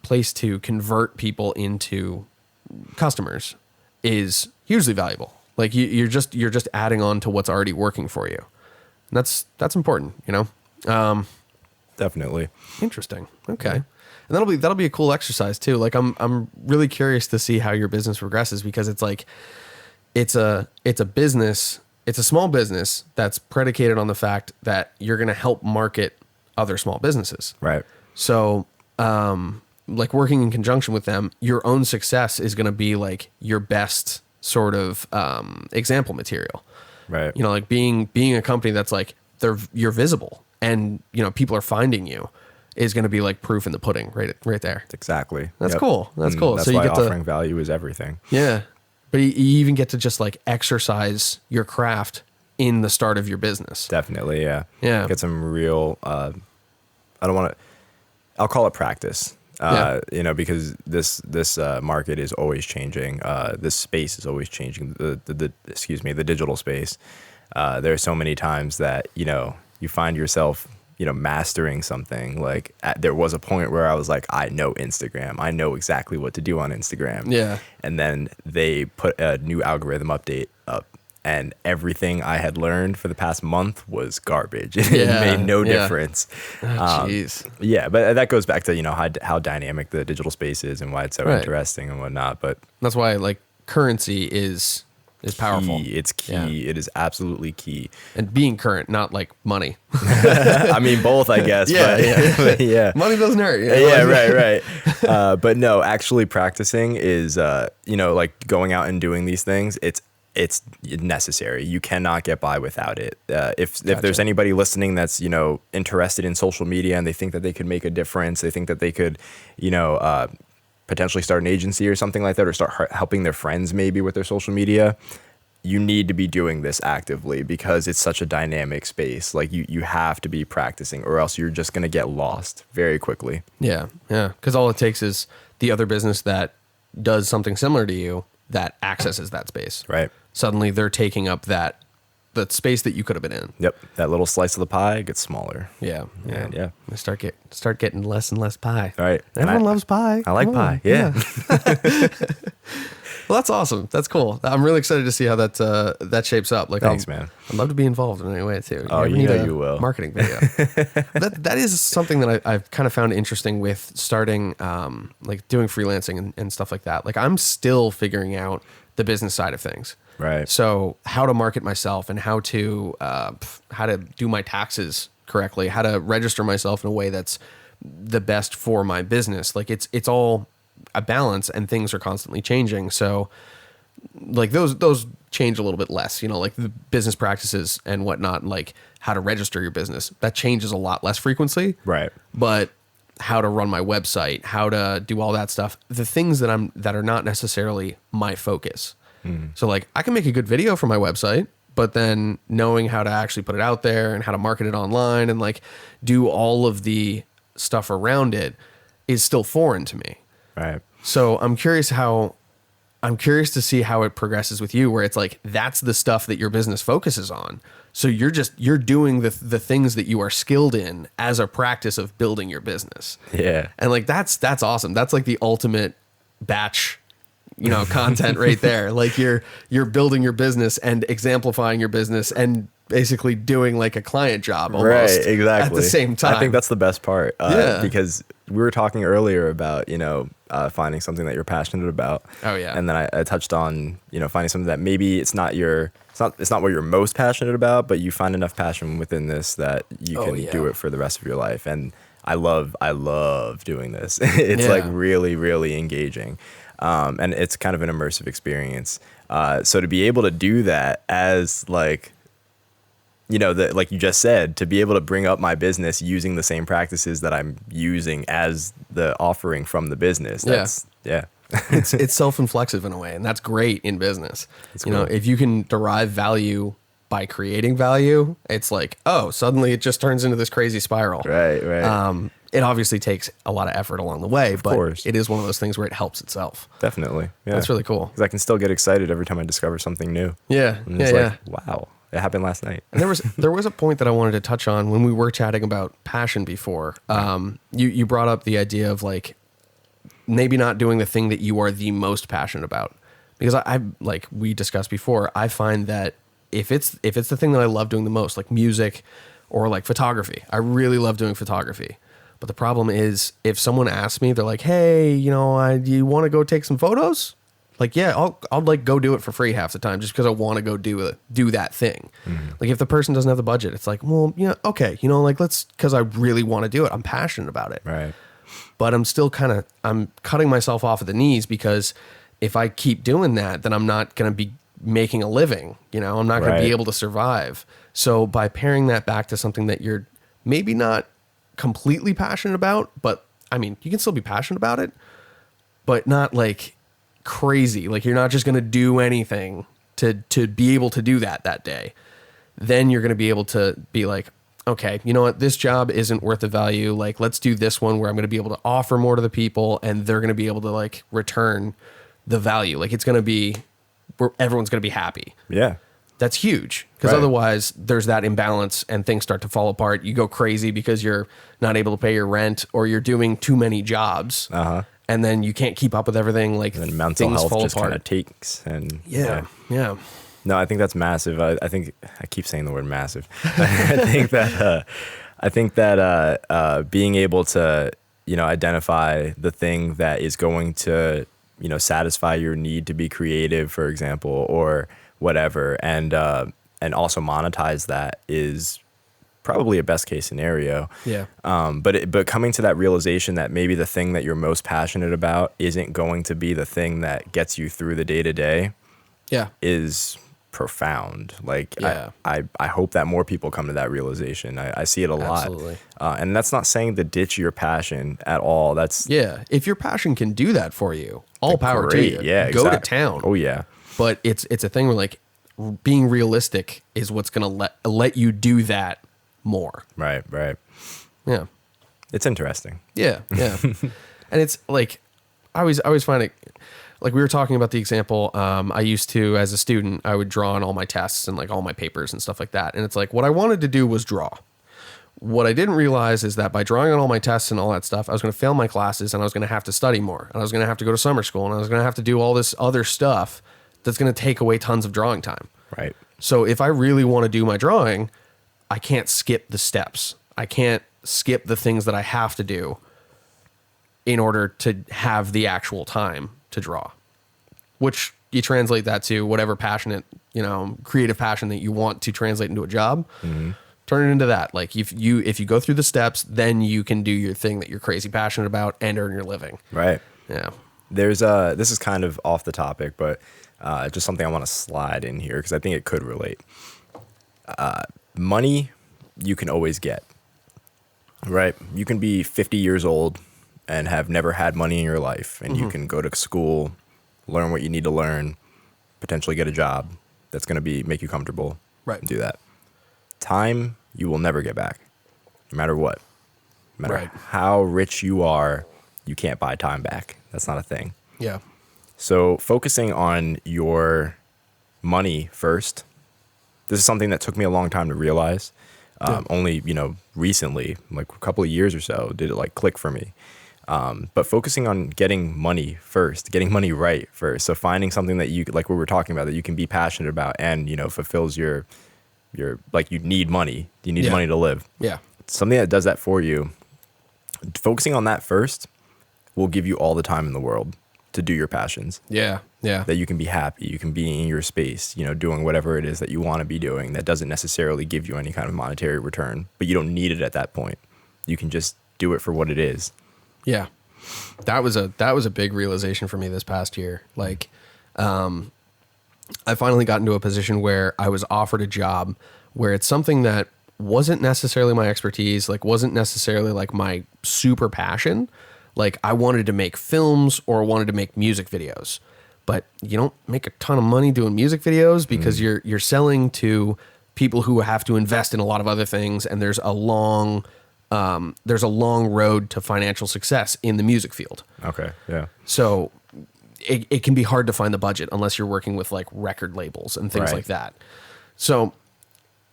place to convert people into customers is hugely valuable. Like you're just adding on to what's already working for you. And that's important, Definitely. Interesting. Okay. And that'll be a cool exercise too. Like I'm really curious to see how your business progresses because it's like it's a business, it's a small business that's predicated on the fact that you're going to help market other small businesses. Right. So, like working in conjunction with them, your own success is going to be like your best sort of example material. Right. Like being a company that's like you're visible and people are finding you is going to be like proof in the pudding right there. Exactly. That's cool. That's cool. That's so you why get offering value is everything. Yeah. But you even get to just like exercise your craft in the start of your business. Definitely. Yeah. Yeah. Get some real, I'll call it practice. Because this market is always changing. This space is always changing. The digital space. There are so many times that, you find yourself, mastering something. Like there was a point where I was like, I know Instagram. I know exactly what to do on Instagram. Yeah. And then they put a new algorithm update up. And everything I had learned for the past month was garbage. It made no difference. Jeez. But that goes back to, how dynamic the digital space is and why it's so interesting and whatnot. But that's why like currency is powerful. It's key. Yeah. It is absolutely key. And being current, not like money. I mean, both, I guess. Yeah. Money doesn't hurt. Right. But no, actually practicing is, like going out and doing these things. It's necessary. You cannot get by without it. If there's anybody listening that's, interested in social media and they think that they could make a difference, they think that they could, potentially start an agency or something like that, or start helping their friends maybe with their social media, you need to be doing this actively because it's such a dynamic space. Like you have to be practicing or else you're just going to get lost very quickly. Yeah. Yeah. Because all it takes is the other business that does something similar to you that accesses that space. Right. Suddenly they're taking up that space that you could have been in. Yep. That little slice of the pie gets smaller. Yeah. And yeah. They start getting less and less pie. All right. Everyone loves pie. I like pie. Yeah. Well, that's awesome. That's cool. I'm really excited to see how that shapes up. Like, thanks, man. I'd love to be involved in any way too. You will. Marketing video. that is something that I've kind of found interesting with starting, like doing freelancing and stuff like that. Like I'm still figuring out the business side of things. Right. So how to market myself and how to do my taxes correctly, how to register myself in a way that's the best for my business. Like it's all a balance and things are constantly changing. So like those change a little bit less, like the business practices and whatnot, like how to register your business, that changes a lot less frequently. Right. But how to run my website, how to do all that stuff, the things that are not necessarily my focus. So like I can make a good video for my website, but then knowing how to actually put it out there and how to market it online and like do all of the stuff around it is still foreign to me. Right. So I'm curious to see how it progresses with you, where it's like, that's the stuff that your business focuses on. So you're doing the things that you are skilled in as a practice of building your business. Yeah. And like, that's awesome. That's like the ultimate batch, content right there. Like you're building your business and exemplifying your business and basically doing like a client job almost. Right, exactly. At the same time. I think that's the best part. Because we were talking earlier about, finding something that you're passionate about. Oh yeah. And then I touched on, finding something that maybe it's not what you're most passionate about, but you find enough passion within this that you can do it for the rest of your life. And I love doing this. It's like really, really engaging. And it's kind of an immersive experience. So to be able to do that as like, like you just said, to be able to bring up my business using the same practices that I'm using as the offering from the business. It's self-inflexive in a way, and that's great in business. Cool. If you can derive value by creating value, it's like, suddenly it just turns into this crazy spiral. Right. It obviously takes a lot of effort along the way, but course. It is one of those things where it helps itself. Definitely. Yeah. That's really cool. Because I can still get excited every time I discover something new. Yeah. And it's like, wow, it happened last night. And there was a point that I wanted to touch on when we were chatting about passion before. You brought up the idea of like maybe not doing the thing that you are the most passionate about. Because I like we discussed before, I find that if it's the thing that I love doing the most, like music or like photography, I really love doing photography. But the problem is if someone asks me, they're like, hey, do you want to go take some photos? Like, yeah, I'll like go do it for free half the time just because I want to go do that thing. Mm-hmm. Like if the person doesn't have the budget, it's like, well, okay, like because I really want to do it. I'm passionate about it. Right. But I'm still I'm cutting myself off at the knees because if I keep doing that, then I'm not going to be making a living. I'm not going to be able to survive. So by pairing that back to something that you're maybe not completely passionate about, but I mean, you can still be passionate about it, but not like crazy. Like you're not just going to do anything to be able to do that day. Then you're going to be able to be like, okay, you know what? This job isn't worth the value. Like, let's do this one where I'm going to be able to offer more to the people and they're going to be able to like return the value. Like it's going to be where everyone's going to be happy. Yeah. That's huge. Because otherwise there's that imbalance and things start to fall apart. You go crazy because you're not able to pay your rent or you're doing too many jobs. And then you can't keep up with everything. Like and then mental things health fall just apart. kind of takes. And Yeah. No, I think that's massive. I think I keep saying the word massive. I think that being able to, you know, identify the thing that is going to, you know, satisfy your need to be creative, for example, or whatever, and also monetize that is probably a best case scenario. Yeah. But coming to that realization that maybe the thing that you're most passionate about isn't going to be the thing that gets you through the day to day. Yeah. Is profound. Like, yeah. I hope that more people come to that realization. I see it a lot. Absolutely. And that's not saying to ditch your passion at all. That's if your passion can do that for you, all power to you. Yeah, go to town. Oh yeah. But it's a thing where like being realistic is what's gonna let you do that more. Right. Yeah. It's interesting. Yeah. And it's like I always find it. Like we were talking about the example, I used to, as a student, I would draw on all my tests and like all my papers and stuff like that. And it's like, what I wanted to do was draw. What I didn't realize is that by drawing on all my tests and all that stuff, I was going to fail my classes and I was going to have to study more. And I was going to have to go to summer school and I was going to have to do all this other stuff that's going to take away tons of drawing time. Right. So if I really want to do my drawing, I can't skip the steps. I can't skip the things that I have to do in order to have the actual time to draw, which you translate that to whatever passionate, you know, creative passion that you want to translate into a job. Turn it into that. Like if you go through the steps, then you can do your thing that you're crazy passionate about and earn your living. Right. Yeah. There's this is kind of off the topic, but just something I want to slide in here because I think it could relate. Money you can always get, right? You can be 50 years old and have never had money in your life, and you can go to school, learn what you need to learn, potentially get a job that's going to make you comfortable. Right. And do that. Time you will never get back, no matter what. No matter how rich you are, you can't buy time back. That's not a thing. Yeah. So focusing on your money first, this is something that took me a long time to realize. Only, you know, recently, like a couple of years or so, did it like click for me. But focusing on getting money first, getting money right first. So finding something that you, like what we were talking about, that you can be passionate about and, you know, fulfills your like you need money. You need money to live. Yeah. Something that does that for you. Focusing on that first will give you all the time in the world to do your passions. Yeah. Yeah. That you can be happy. You can be in your space, you know, doing whatever it is that you want to be doing that doesn't necessarily give you any kind of monetary return, but you don't need it at that point. You can just do it for what it is. Yeah. That was a big realization for me this past year. Like, I finally got into a position where I was offered a job where it's something that wasn't necessarily my expertise, like wasn't necessarily like my super passion. Like I wanted to make films or wanted to make music videos, but you don't make a ton of money doing music videos because you're selling to people who have to invest in a lot of other things. And there's a long road to financial success in the music field. Okay. Yeah. So it can be hard to find the budget unless you're working with like record labels and things like that. So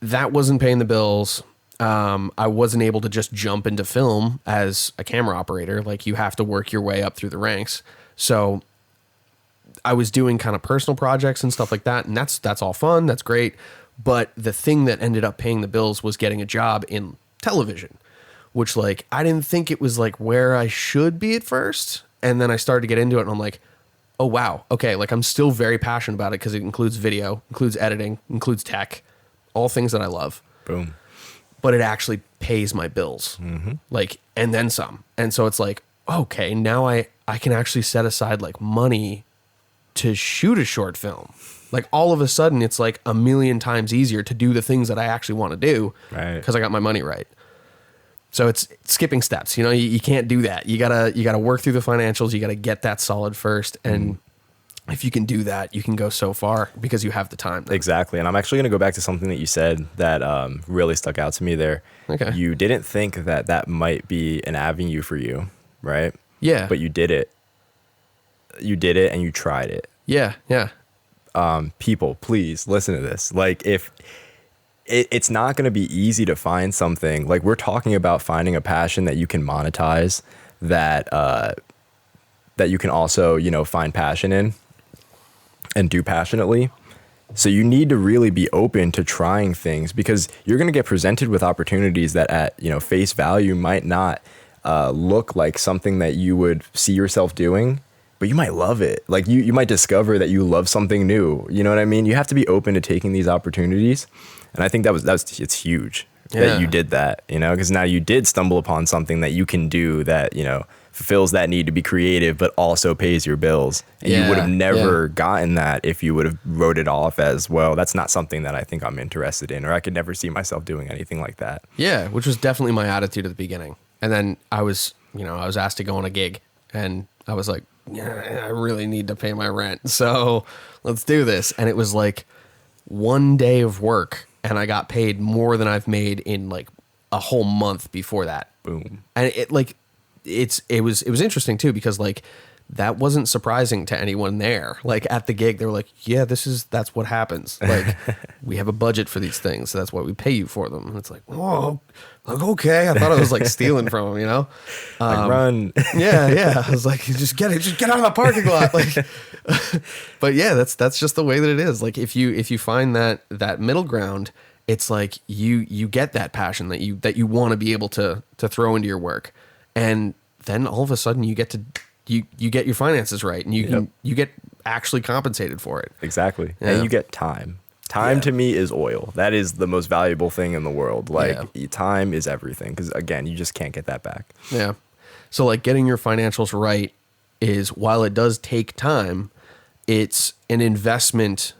that wasn't paying the bills. I wasn't able to just jump into film as a camera operator. Like you have to work your way up through the ranks. So I was doing kind of personal projects and stuff like that. And that's all fun. That's great. But the thing that ended up paying the bills was getting a job in television, which like, I didn't think it was like where I should be at first. And then I started to get into it and I'm like, oh, wow. Okay. Like I'm still very passionate about it because it includes video, includes editing, includes tech, all things that I love. Boom. But it actually pays my bills, like, and then some. And so it's like, okay, now I can actually set aside like money to shoot a short film. Like all of a sudden it's like a million times easier to do the things that I actually want to do because I got my money right. So it's skipping steps. You can't do that. You gotta work through the financials. You gotta get that solid first. And if you can do that, you can go so far because you have the time. Then. Exactly. And I'm actually going to go back to something that you said that really stuck out to me there. Okay. You didn't think that might be an avenue for you, right? Yeah. But you did it. You did it and you tried it. Yeah. Yeah. People, please listen to this. Like, if it's not going to be easy to find something, like we're talking about finding a passion that you can monetize, that you can also, find passion in and do passionately. So you need to really be open to trying things, because you're going to get presented with opportunities that at, face value might not look like something that you would see yourself doing, but you might love it. Like you might discover that you love something new. You know what I mean? You have to be open to taking these opportunities. And I think it's huge that you did that, because now you did stumble upon something that you can do that, fulfills that need to be creative, but also pays your bills. And you would have never gotten that if you would have wrote it off as, well, that's not something that I think I'm interested in, or I could never see myself doing anything like that. Yeah, which was definitely my attitude at the beginning. And then I was asked to go on a gig, and I was like, yeah, I really need to pay my rent. So let's do this. And it was like one day of work, and I got paid more than I've made in like a whole month before that. Boom. And it was interesting too, because like that wasn't surprising to anyone there. Like at the gig, they were like, yeah, that's what happens. Like we have a budget for these things, so that's why we pay you for them. And it's like, oh, like, okay. I thought I was like stealing from them, Like, run. Yeah. I was like, just get out of the parking lot. Like, but yeah, that's just the way that it is. Like if you find that middle ground, it's like you get that passion that you want to be able to throw into your work. And then all of a sudden you get your finances right, and you get actually compensated for it. Exactly. Yeah. And you get time. Time to me is oil. That is the most valuable thing in the world. Like time is everything, because again, you just can't get that back. Yeah. So like getting your financials right is, while it does take time, it's an investment.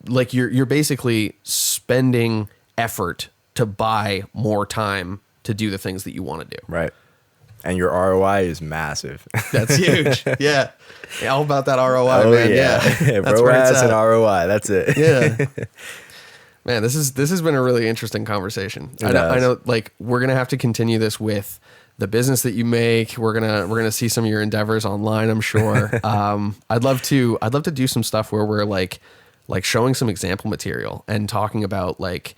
Like you're basically spending effort to buy more time to do the things that you want to do. Right. And your ROI is massive. That's huge. Yeah. All about that ROI, man. Yeah. That's ROAS and ROI. That's it. Yeah. Man, this has been a really interesting conversation. I know like we're going to have to continue this with the business that you make. We're going to see some of your endeavors online, I'm sure. I'd love to do some stuff where we're like showing some example material and talking about like,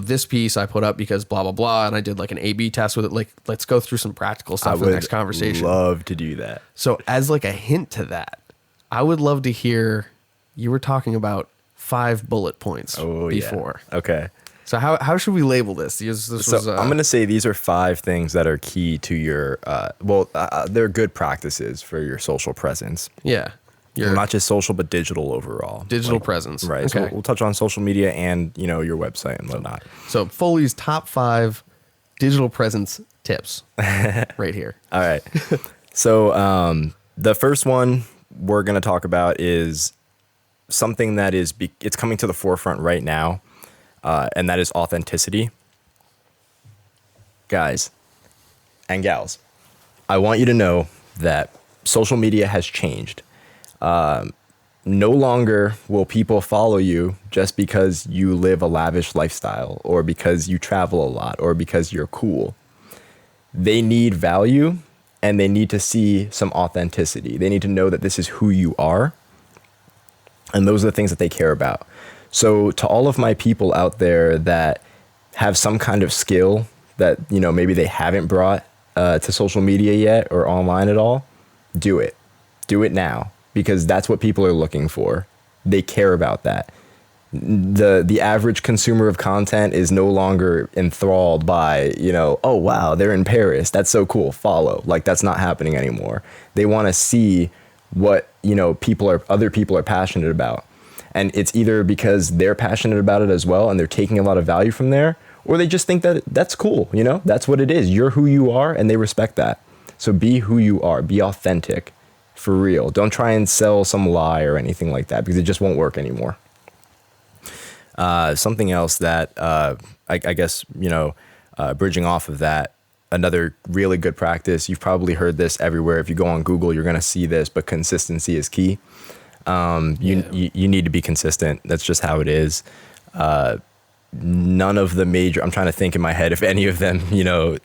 this piece I put up because blah, blah, blah. And I did like an A/B test with it. Like, let's go through some practical stuff for the next conversation. I would love to do that. So as like a hint to that, I would love to hear, you were talking about 5 bullet points before. Yeah. Okay. So how should we label this? I'm going to say these are 5 things that are key to your, they're good practices for your social presence. Yeah. Not just social, but digital overall. Digital presence. Right. Okay. So we'll touch on social media and, your website and whatnot. So Foli's top 5 digital presence tips right here. All right. So the first one we're going to talk about is something that it's coming to the forefront right now, and that is authenticity. Guys and gals, I want you to know that social media has changed. No longer will people follow you just because you live a lavish lifestyle, or because you travel a lot, or because you're cool. They need value, and they need to see some authenticity. They need to know that this is who you are, and those are the things that they care about. So to all of my people out there that have some kind of skill that, maybe they haven't brought to social media yet or online at all, do it. Do it now. Because that's what people are looking for. They care about that. The average consumer of content is no longer enthralled by, oh, wow, they're in Paris. That's so cool. Follow. Like, that's not happening anymore. They want to see what, other people are passionate about. And it's either because they're passionate about it as well, and they're taking a lot of value from there, or they just think that that's cool. That's what it is. You're who you are, and they respect that. So be who you are. Be authentic. For real. Don't try and sell some lie or anything like that, because it just won't work anymore. Something else that I guess, bridging off of that, another really good practice, you've probably heard this everywhere. If you go on Google, you're going to see this, but consistency is key. You need to be consistent. That's just how it is. None of the major, I'm trying to think in my head if any of them,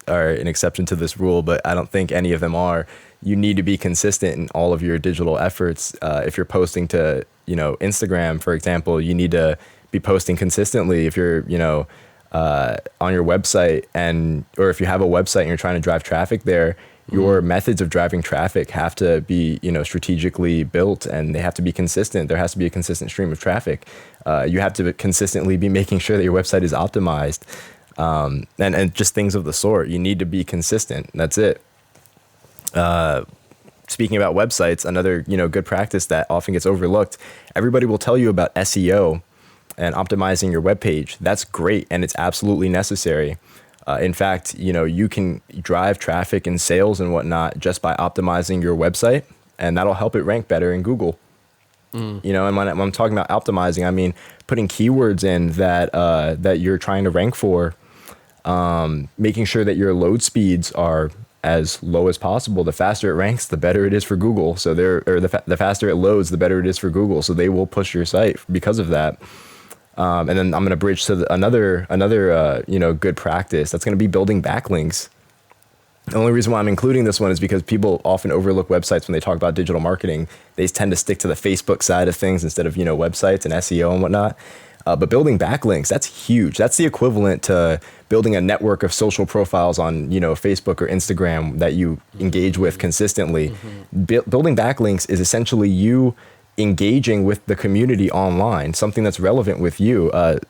are an exception to this rule, but I don't think any of them are. You need to be consistent in all of your digital efforts. If you're posting to, Instagram, for example, you need to be posting consistently. If you're, on your website or if you have a website and you're trying to drive traffic there, your methods of driving traffic have to be, strategically built, and they have to be consistent. There has to be a consistent stream of traffic. You have to consistently be making sure that your website is optimized, and just things of the sort. You need to be consistent. That's it. Speaking about websites, another, good practice that often gets overlooked. Everybody will tell you about SEO and optimizing your webpage. That's great, and it's absolutely necessary. In fact, you can drive traffic and sales and whatnot just by optimizing your website, and that'll help it rank better in Google. And when I'm talking about optimizing, I mean putting keywords in that you're trying to rank for, making sure that your load speeds are as low as possible. The faster it ranks, the better it is for Google. So the faster it loads, the better it is for Google. So they will push your site because of that. And then I'm going to bridge to another good practice. That's going to be building backlinks. The only reason why I'm including this one is because people often overlook websites when they talk about digital marketing. They tend to stick to the Facebook side of things instead of, websites and SEO and whatnot. But building backlinks, that's huge. That's the equivalent to building a network of social profiles on, Facebook or Instagram that you engage with consistently. Building backlinks is essentially you engaging with the community online, something that's relevant with you.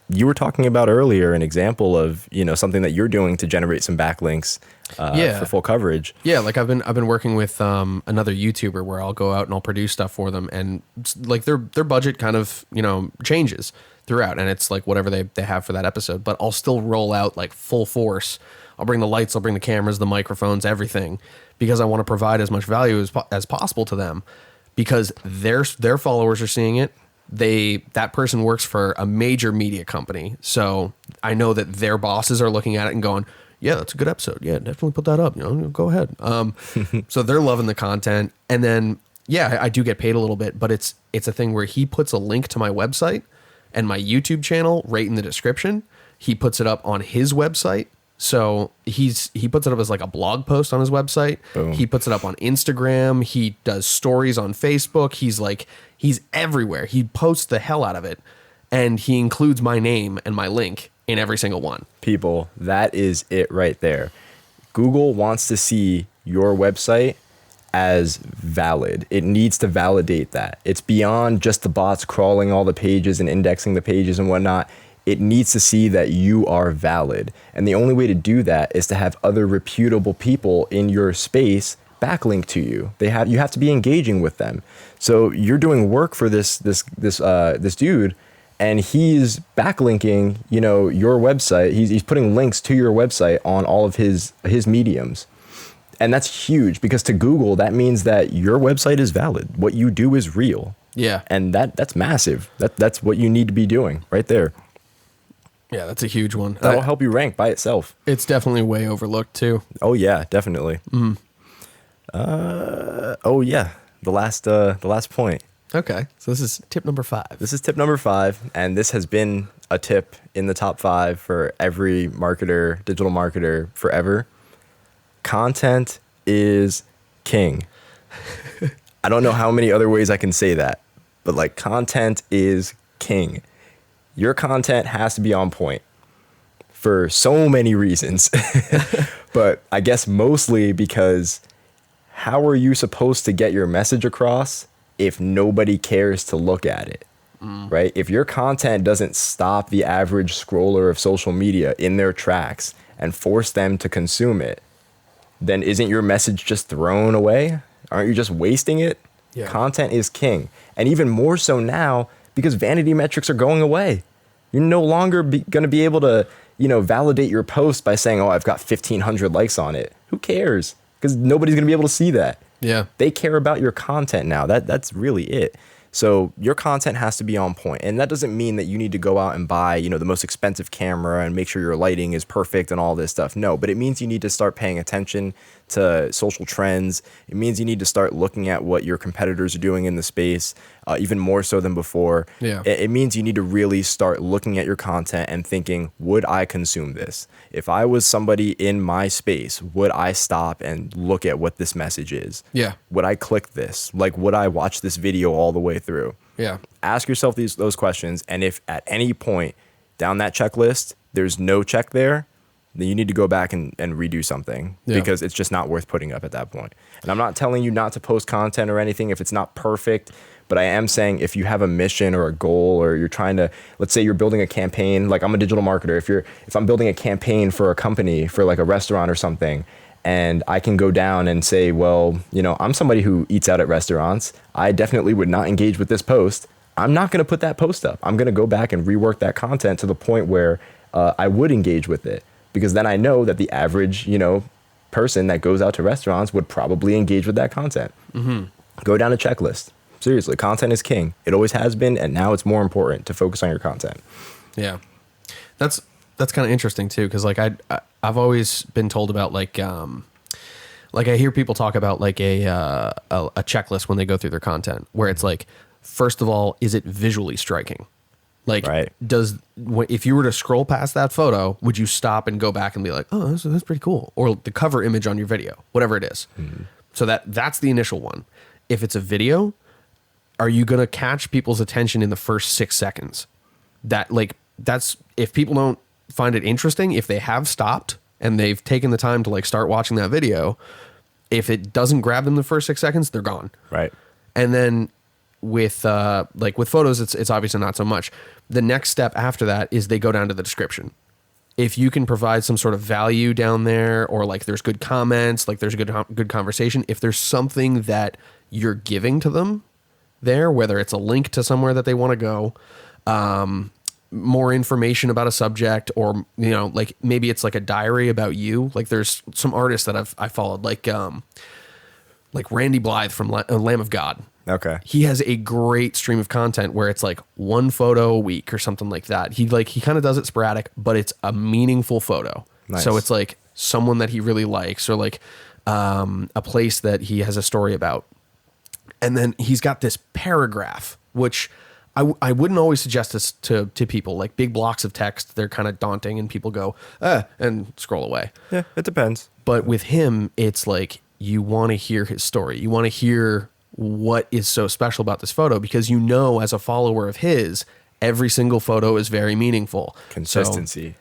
You were talking about earlier an example of, something that you're doing to generate some backlinks for full coverage. Yeah, like I've been working with another YouTuber where I'll go out and I'll produce stuff for them, and like their budget kind of, changes throughout, and it's like whatever they have for that episode, but I'll still roll out like full force. I'll bring the lights, I'll bring the cameras, the microphones, everything, because I want to provide as much value as possible to them. Because their followers are seeing it. That person works for a major media company, so I know that their bosses are looking at it and going, "Yeah, that's a good episode. Yeah, definitely put that up. Go ahead." So they're loving the content, and then I do get paid a little bit, but it's a thing where he puts a link to my website and my YouTube channel right in the description. He puts it up on his website. So he puts it up as like a blog post on his website. Boom. He puts it up on Instagram. He does stories on Facebook. He's everywhere. He posts the hell out of it, and he includes my name and my link in every single one. People, that is it right there. Google wants to see your website as valid. It needs to validate that. It's beyond just the bots crawling all the pages and indexing the pages and whatnot. It needs to see that you are valid. And the only way to do that is to have other reputable people in your space backlink to you. You have to be engaging with them. So you're doing work for this dude, and he's backlinking, your website. He's putting links to your website on all of his mediums. And that's huge, because to Google, that means that your website is valid. What you do is real. Yeah. And that's massive. That's what you need to be doing right there. Yeah, that's a huge one. That'll help you rank by itself. It's definitely way overlooked too. Oh yeah, definitely. The last point. Okay, so this is tip number 5. This is tip number 5, and this has been a tip in the top 5 for every marketer, digital marketer, forever. Content is king. I don't know how many other ways I can say that, but content is king. Your content has to be on point for so many reasons, but I guess mostly because how are you supposed to get your message across if nobody cares to look at it, right? If your content doesn't stop the average scroller of social media in their tracks and force them to consume it, then isn't your message just thrown away? Aren't you just wasting it? Yeah. Content is king. And even more so now, because vanity metrics are going away. You're no longer going to be able to, validate your post by saying, "Oh, I've got 1,500 likes on it." Who cares? Because nobody's going to be able to see that. Yeah. They care about your content now. That's really it. So your content has to be on point. And that doesn't mean that you need to go out and buy, the most expensive camera and make sure your lighting is perfect and all this stuff. No, but it means you need to start paying attention to social trends. It means you need to start looking at what your competitors are doing in the space, even more so than before. Yeah. It means you need to really start looking at your content and thinking, would I consume this? If I was somebody in my space, would I stop and look at what this message is? Yeah. Would I click this? Like, would I watch this video all the way through? Yeah. Ask yourself those questions. And if at any point down that checklist, there's no check there, then you need to go back and redo something because it's just not worth putting up at that point. And I'm not telling you not to post content or anything if it's not perfect, but I am saying if you have a mission or a goal or you're trying to, let's say you're building a campaign, like I'm a digital marketer. If I'm building a campaign for a company, for like a restaurant or something, and I can go down and say, well, I'm somebody who eats out at restaurants. I definitely would not engage with this post. I'm not going to put that post up. I'm going to go back and rework that content to the point where I would engage with it. Because then I know that the average, person that goes out to restaurants would probably engage with that content. Mm-hmm. Go down a checklist. Seriously, content is king. It always has been, and now it's more important to focus on your content. Yeah, that's kind of interesting too, because like I've always been told about like I hear people talk about like a checklist when they go through their content, where it's like, first of all, is it visually striking? Like, right. If you were to scroll past that photo, would you stop and go back and be like, oh, that's pretty cool? Or the cover image on your video, whatever it is. Mm-hmm. So that's the initial one. If it's a video, are you going to catch people's attention in the first 6 seconds? That's if people don't find it interesting, if they have stopped and they've taken the time to like start watching that video, if it doesn't grab them the first 6 seconds, they're gone. Right. And then with photos, it's obviously not so much. The next step after that is they go down to the description. If you can provide some sort of value down there, or like there's good comments, like there's a good conversation, if there's something that you're giving to them there, whether it's a link to somewhere that they want to go, more information about a subject, or like maybe it's like a diary about you. Like there's some artists that I followed, like Randy Blythe from Lamb of God. Okay. He has a great stream of content where it's like one photo a week or something like that. He kind of does it sporadic, but it's a meaningful photo. Nice. So it's like someone that he really likes, or like a place that he has a story about. And then he's got this paragraph, which I wouldn't always suggest this to people. Like big blocks of text, they're kind of daunting and people go, and scroll away. Yeah, it depends. But with him, it's like you want to hear his story. You want to hear what is so special about this photo, because as a follower of his, every single photo is very meaningful. Consistency.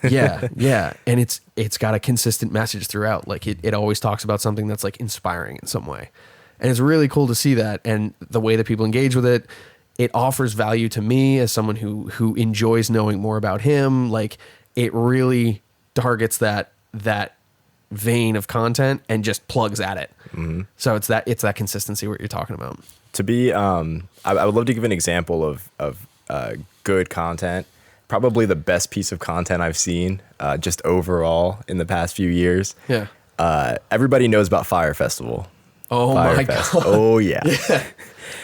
So, yeah. And it's got a consistent message throughout. Like it always talks about something that's like inspiring in some way. And it's really cool to see that. And the way that people engage with it, it offers value to me as someone who enjoys knowing more about him. Like it really targets that vein of content and just plugs at it. Mm-hmm. So it's that consistency what you're talking about. To be, I would love to give an example of good content. Probably the best piece of content I've seen, just overall in the past few years. Yeah. Everybody knows about Fire Festival. Oh my God. Oh yeah.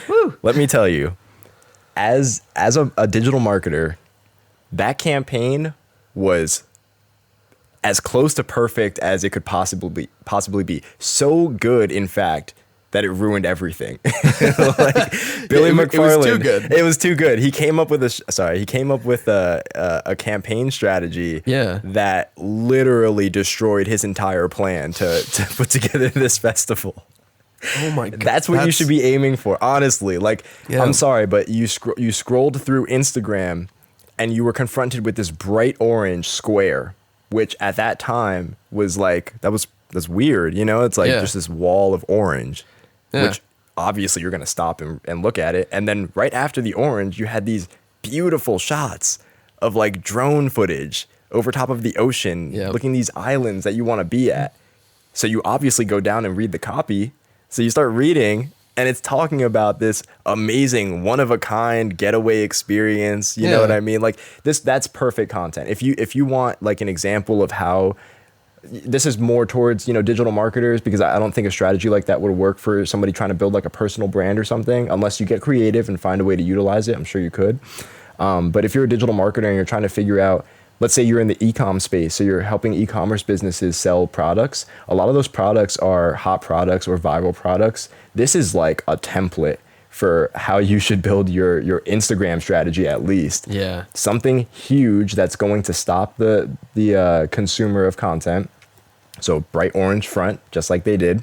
Woo. Let me tell you, as a digital marketer, that campaign was as close to perfect as it could possibly be. So good, in fact, that it ruined everything. Like Billy McFarland, it was too good. It was too good. He came up with a campaign strategy that literally destroyed his entire plan to put together this festival. Oh my God. That's what you should be aiming for, honestly. Like, I'm sorry, but you scrolled through Instagram and you were confronted with this bright orange square, which at that time was like, that's weird. It's like just this wall of orange, which obviously you're going to stop and look at it. And then right after the orange, you had these beautiful shots of like drone footage over top of the ocean, looking at these islands that you want to be at. So you obviously go down and read the copy. So you start reading, and it's talking about this amazing one-of-a-kind getaway experience. You know what I mean? Like that's perfect content. If you want like an example of how this is more towards, digital marketers, because I don't think a strategy like that would work for somebody trying to build like a personal brand or something, unless you get creative and find a way to utilize it. I'm sure you could. But if you're a digital marketer and you're trying to figure out, let's say you're in the e-com space, so you're helping e-commerce businesses sell products. A lot of those products are hot products or viral products. This is like a template for how you should build your Instagram strategy, at least. Yeah. Something huge that's going to stop the consumer of content. So bright orange front, just like they did.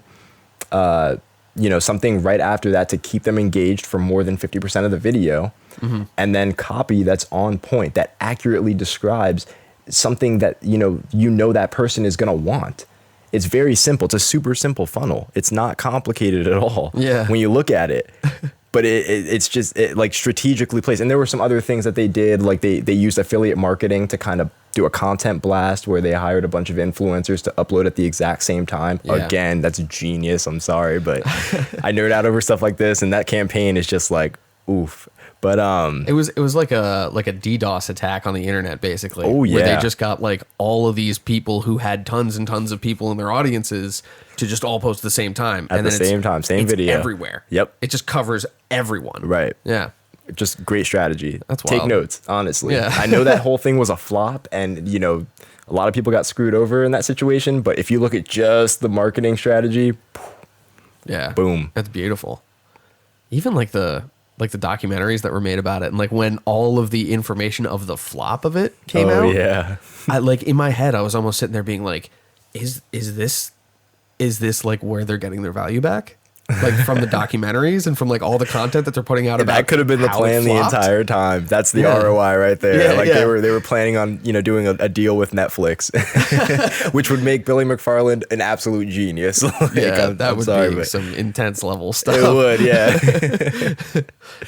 Something right after that to keep them engaged for more than 50% of the video. Mm-hmm. And then copy that's on point, that accurately describes something that, that person is going to want. It's very simple. It's a super simple funnel. It's not complicated at all when you look at it. But it's just like strategically placed. And there were some other things that they did, like they used affiliate marketing to kind of do a content blast where they hired a bunch of influencers to upload at the exact same time. Yeah. Again, that's genius. I'm sorry, but I nerd out over stuff like this, and that campaign is just like, oof. But it was like a DDoS attack on the internet, basically. Oh yeah, where they just got like all of these people who had tons and tons of people in their audiences to just all post at the same time at the same time, same video everywhere. Yep, it just covers everyone. Right. Yeah. Just great strategy. That's wild. Take notes, honestly. Yeah. I know that whole thing was a flop, and a lot of people got screwed over in that situation. But if you look at just the marketing strategy, yeah, boom, that's beautiful. Even like the documentaries that were made about it, and like when all of the information of the flop of it came out. Oh yeah. I like in my head, I was almost sitting there being like, is this like where they're getting their value back? Like from the documentaries and from like all the content that they're putting out about that could have been the plan the entire time. That's the ROI right there. They were planning on doing a deal with Netflix, which would make Billy McFarland an absolute genius. That would be some intense level stuff. It would, yeah.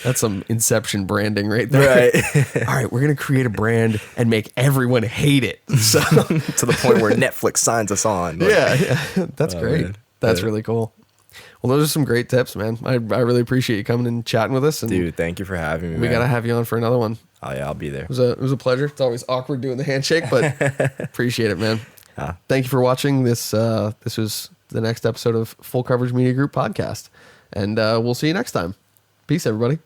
That's some Inception branding right there. Right. All right, we're gonna create a brand and make everyone hate it. So to the point where Netflix signs us on. That's great. Man. That's really cool. Well, those are some great tips, man. I really appreciate you coming and chatting with us. And dude, thank you for having me. We got to have you on for another one. Oh yeah, I'll be there. It was a pleasure. It's always awkward doing the handshake, but appreciate it, man. Thank you for watching this. This was the next episode of Full Coverage Media Group podcast, and we'll see you next time. Peace, everybody.